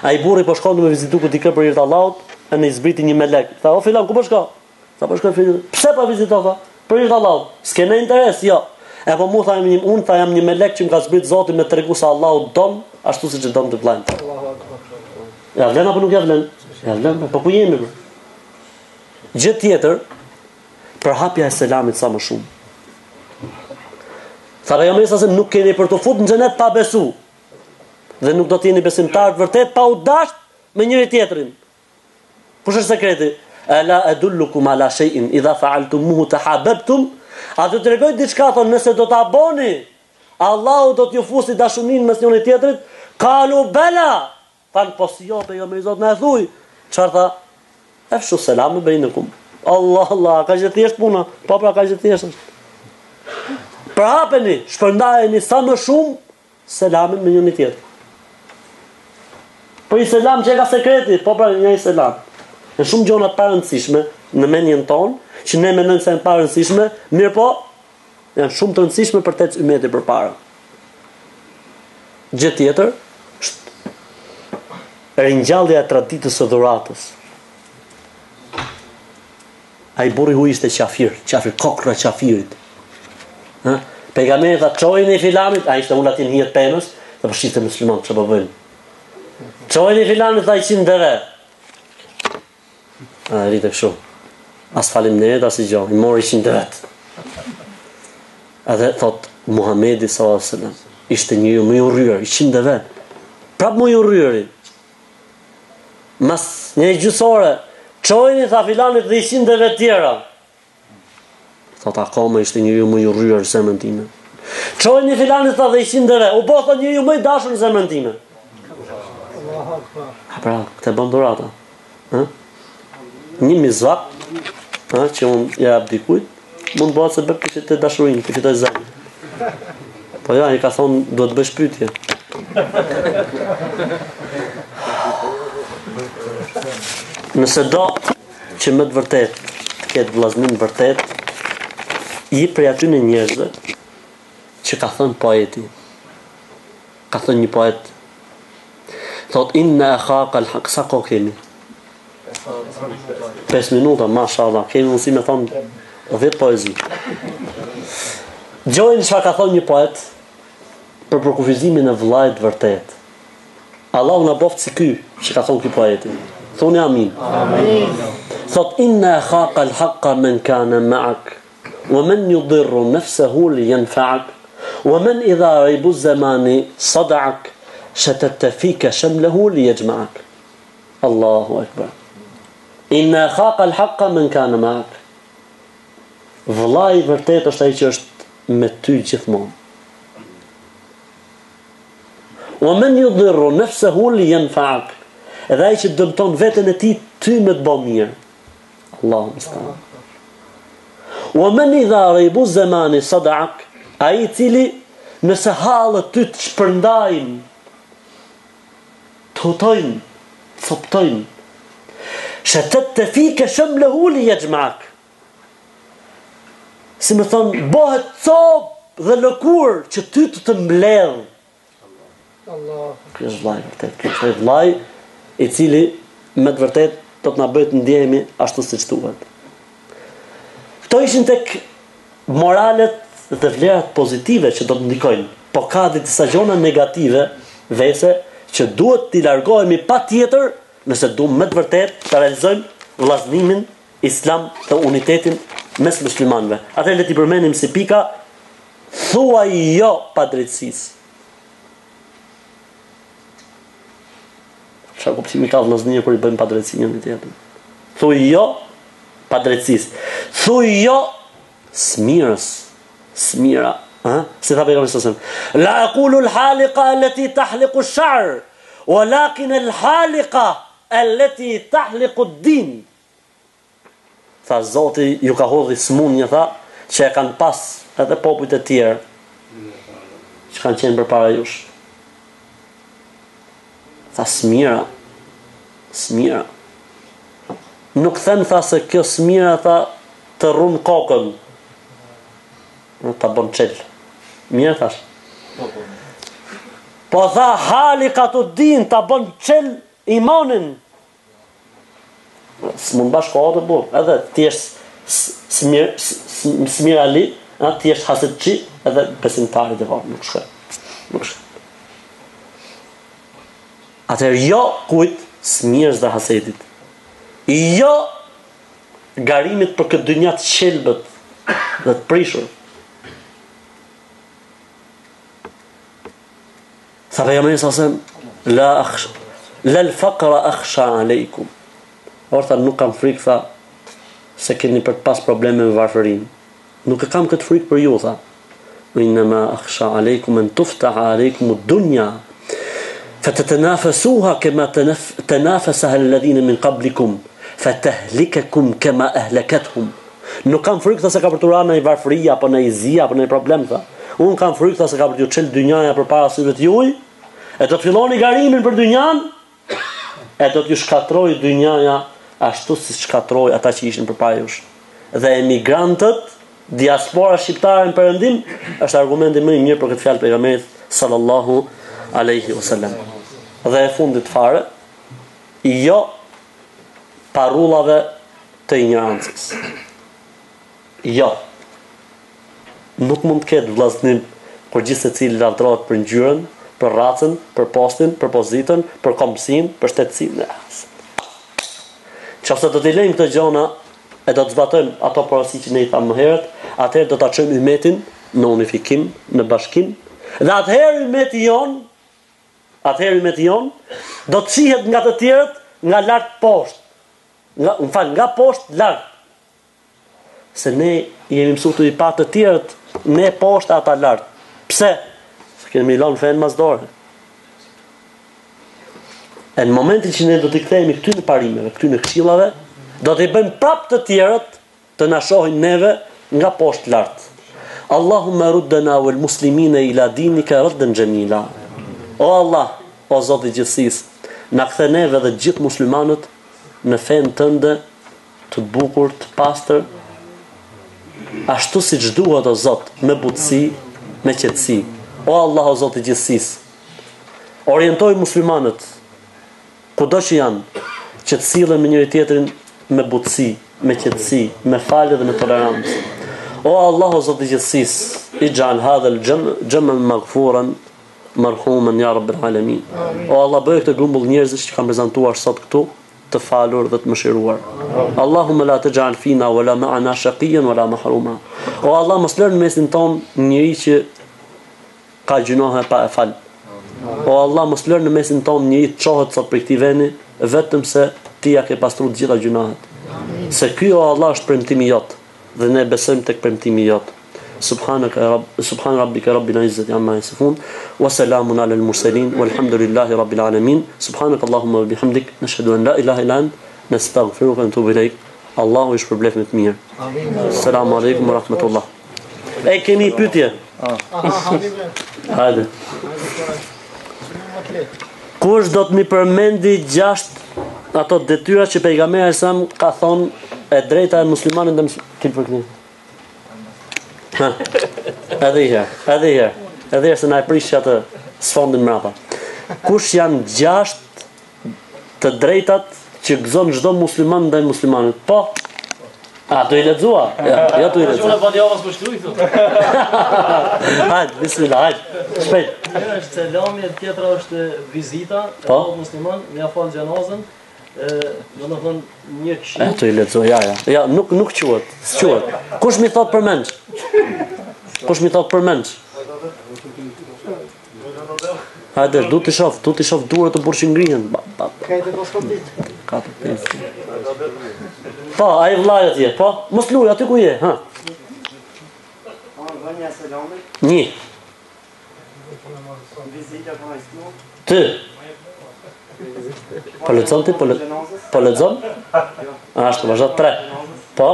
Ai burri po shkon me vizitu ku dikë për hir të Allahut, e në zbriti një melek. Tha, o filan, ku po shko? Tha, po shko filan. Pse po vizitova? Për hir të Allahut. S'ke në interes, jo. E po mu tha unë tha jam një melek që më ka zbrit Zoti me tregu se Allahu don, ashtu siç e don të vllajën. Ja vlen apo nuk ja vlen? Ja vlen, po ku jemi? Gjë tjetër, për hapja e selamit sa më shumë. Tha pejgamberi sa se nuk keni për të futur në xhenet pa besu. Dhe nuk do të jeni besimtar vërtet pa u dashur me njëri tjetrin. Kush është sekreti? Ala adullukum ala shay'in idha fa'altumuhu tahabbtum. A do të tregoj diçka thonë nëse do ta bëni, Allahu do t'ju fusi dashurinë mes njëri tjetrit? Qalu bala. Fal po si jo pejgamberi Zot na e thuj. Çfarë tha? Afshu selamu bainakum. Allah, ka që thjesht puna. Po pra ka që thjesht është. Prapeni, shpërndajeni sa më shumë selamin me njëri tjetrin. Po i selam që e ka sekreti, po pra një selam. Në shumë gjona të parëndësishme në mendjen tonë, që ne mendojmë se janë parëndësishme, mirë po, janë shumë të rëndësishme për të ymeti përpara. Gjë tjetër, ringjallja e traditës së dhuratës. Ai burri hu ishte qafir kokra qafirit. Pejgamberi tha çojini filanit, ai ishte ulat në hijet pemës, dhe po shiste musliman çfarë po bëjnë. Çojini filanit tha 100 dere. Rritë kështu. As faleminderit as i gjë, i mori 100 deret. Edhe thot Muhamedi sallallahu alaihi wasallam, ishte njeriu më i urryer, 100 deve. Prap më i urryeri. Mas një gjysore, çojini tha filanit dhe 100 deve tjera. Thot akoma ishte njeriu më i urryer në zemrën time. Çojini filanit tha dhe 100 deve, u bota njeriu më i dashur në zemrën time. Pra, këtë bën durata. Një mizak, që unë ja abdikujt, mund bëhet se bëk të dashurin, të fitoj zemrën. Po ja, i ka thonë, duhet bësh pyetje. Nëse do që më të vërtet të ketë vllaznin vërtet, i prej aty në njerëzve që ka thënë poeti. Ka thënë një poet, thot inna akhaka al-haq, sa ko kemi? 5 minuta, mashallah, kemi mundësi me thonë 10 poezi. Gjojnë çfarë ka thonë një poet për përkufizimin e vllajt vërtet. Allahu na boft si ky që ka thonë ky poeti. Thoni amin. Amin. Thot inna akhaka al-haqqa man kana ma'ak wa man yudirru nafsahu li yanfa'ak wa man idha raybu az-zamani sada'ak shatatta fika shamlahu li yajma'ak. Allahu akbar. Inna akhaka al-haqqa man kana ma'ak. Vllai vërtet është ai që është me ty gjithmonë. Wa man yudirru nafsahu li yanfa'ak. Edhe ai që dëmton veten e tij ty me të bën mirë. Allahu musta'an. Wa man idha raybu zamani sada'ak, ai i cili nëse hallët ty të shpërndajnë, të hutojnë, coptojnë, shatat të fike shamlahu li yajma'ak. Si më thonë, bëhet copë dhe lëkur që ty të mbledh. Allah. Ky është vllai vërtet, ky është vllai i cili me të vërtet do të na bëjë të ndjehemi ashtu siç duhet. Këto ishin tek moralet dhe vlerat pozitive që do të ndikojnë, po ka disa gjëra negative vese që duhet t'i largohemi patjetër nëse duam me të vërtet të realizojmë vllaznimin islam dhe unitetin mes muslimanëve. Atëherë le t'i përmendim si pika, thuaj jo padrejtësisë. Çfarë kuptimi ka vllaznia kur i bëjmë padrejtësi njëri tjetrit? Thuaj jo padrejtësisë. Thuaj jo smirës. Smira, si tha pejgamberi sallallahu alajhi wasallam, la aqulu al-haliqa allati tahliqu ash-sha'r, walakin al-haliqa allati tahliqu ad-din. Tha Zoti ju ka hodhi smunje, tha, që e kanë pas edhe popujt e tjerë që kanë qenë përpara jush. Tha smira. Smira. Nuk them tha se kjo smira tha të rrum kokën. Ta bon qel. Mirë thash. Po tha hali ka të din ta bon qel imanin. S'mund bashkohet të burë. Edhe ti është smira li, ti është haset qi, edhe besimtari të varë. Nuk shkë. Nuk shkë. Atëherë jo kujt smirës dhe hasetit. Jo garimit për këtë dynja të qelbët dhe të prishur. Sa pejgamberi sallallahu la al-faqra akhsha aleikum. Orta nuk kam frikë, tha, se keni për të pas probleme me varfërinë. Nuk e kam këtë frikë për ju, tha. Inma akhsha aleikum an tuftaha aleikum ad-dunya fatatnafasuha kama tanafasaha alladhina min qablikum fatahlikakum kama ahlakathum. Nuk kam frikë, tha, se ka për të rënë në varfëria apo në izia apo në problem, tha. Unë kam frikë, tha, se ka për t'ju çel dynjaja përpara syve të juaj, e do të filloni garimin për dynjan, e do t'ju shkatroj dynjaja ashtu si shkatroj ata që ishin përpara jush. Dhe emigrantët, diaspora shqiptare në perëndim, është argumenti më i mirë për këtë fjalë pejgamberit sallallahu alaihi wasallam. Dhe e fundit fare, jo parullave të ignorancës. Jo. Nuk mund të ketë vllaznim kur gjithë secili lavdrohet për ngjyrën, për racën, për postin, për pozitën, për kombësinë, për shtetësinë. Nëse do t'i lejmë këto gjëra e do të zbatojmë ato porosi që ne i thamë më herët, atëherë do ta çojmë ummetin në unifikim, në bashkim, dhe atëherë ummeti jon do të shihet nga të tjerët nga lart poshtë. Nga poshtë lart. Se ne jemi mësuar të i pa të tjerët ne poshtë ata lart. Pse? Se kemi lënë fen mas dorë. E në momentin që ne do t'i kthehemi këtyre parimeve, këtyre këshillave, do t'i bëjmë prapë të tjerët të na shohin neve nga poshtë lart. Allahumma ruddana wal muslimina ila dinika raddan jamila. O Allah, o Zoti i gjithësisë, na kthe neve dhe gjithë muslimanët në fen tënde të bukur, të pastër, ashtu siç duhet o Zot, me butësi, me qetësi. O Allah, o Zoti i gjithësisë, orientoj muslimanët kudo që janë, që të sillen me njëri tjetrin me butësi, me qetësi, me falje dhe me tolerancë. O Allah, o Zoti i gjithësisë, ij'al hadha al-jam'a maghfuran marhuman ya rabbil alamin. O Allah, bëj këtë grumbull njerëzish që kanë prezantuar sot këtu të falur dhe të mëshiruar. Allahumma la taj'al fina wala ma'ana shaqiyan wala mahruma. O Allah, mos lër në mesin ton njëri që ka gjunohe pa e fal. O Allah, mos lër në mesin ton njëri të çohet sot për këtij vendi vetëm se ti ja ke pastruar të gjitha gjunahet. Se ky o Allah është premtimi jot dhe ne besojmë tek premtimi jot. Subhan rabbika rabbil izzati amma yasifun wa salamun ala al mursalin walhamdulillahi rabbil alamin. Subhanak Allahumma wa bihamdik nashhadu an la ilaha illa ant nastaghfiruka wa natubu ilayk. Allahu ju shpërblef me të mirë. Assalamu alaikum wa rahmatullah. E keni pyetje? Hajde. Kush do të më përmendi 6 ato detyra që pejgamberi sa ka thonë e drejta e muslimanit ndaj muslimanit. Edhe herë se na e prish atë sfondin mbrapa. Kush janë 6 të drejtat që gëzon çdo musliman ndaj muslimanit? Po. A do i lexua? Ja do i lexua. Unë po javës po shkruaj këtu. Hajde, bismillah, hajde. Shpejt. Njëra është selami, tjetra është vizita, e musliman, mja fal xhenazën. Domethënë një këshill. Ato i lexoj, ja. Ja, nuk quhet, s'quhet. Kush mi thot përmend? Hajde, du t'i shoh duart të burrë që ngrihen. Kajtë po skopit. Po, ai vllai atje, po, mos luaj aty ku je, ha. Vënia selamit. Një. Vizita po ai stu. Ty. Po lexon ti, po lexon? Ashtu, vazhdo 3. Po.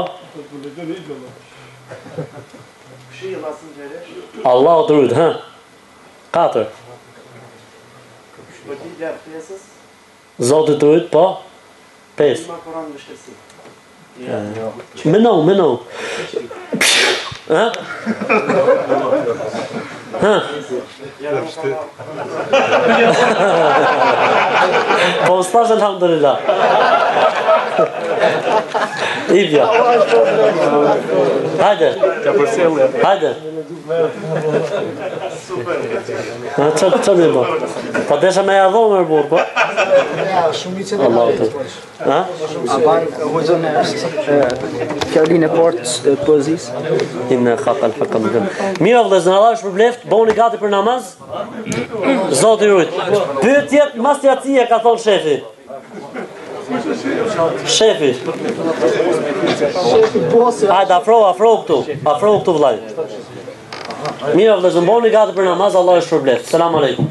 Këshilla sinqerisht. Allahu të rrit, ha. 4. Shpëtitja e fesës. Zoti të rrit, po. 5. Ma Kur'an në shtësi. Meno. Ha? Ha? Po stash alhamdulillah. Ivja. Hajde. Hajde. Super. Ço më bë. Po desha me ja dhomë burr, po. Ja, shumicën e Ha? A ban hoxhën fjalinë e portë poezisë. Inna khaqal hakam. Mirë vëllezër, Allah ju shpërbleft, bëuni gati për namaz. Zoti ju rujt. Pyetjet mas jacie ka thon shefi. Shefi bosi. Hajde afro këtu. Afro këtu vllai. Mirë vëllezër, bëuni gati për namaz, Allah ju shpërbleft. Selam aleikum.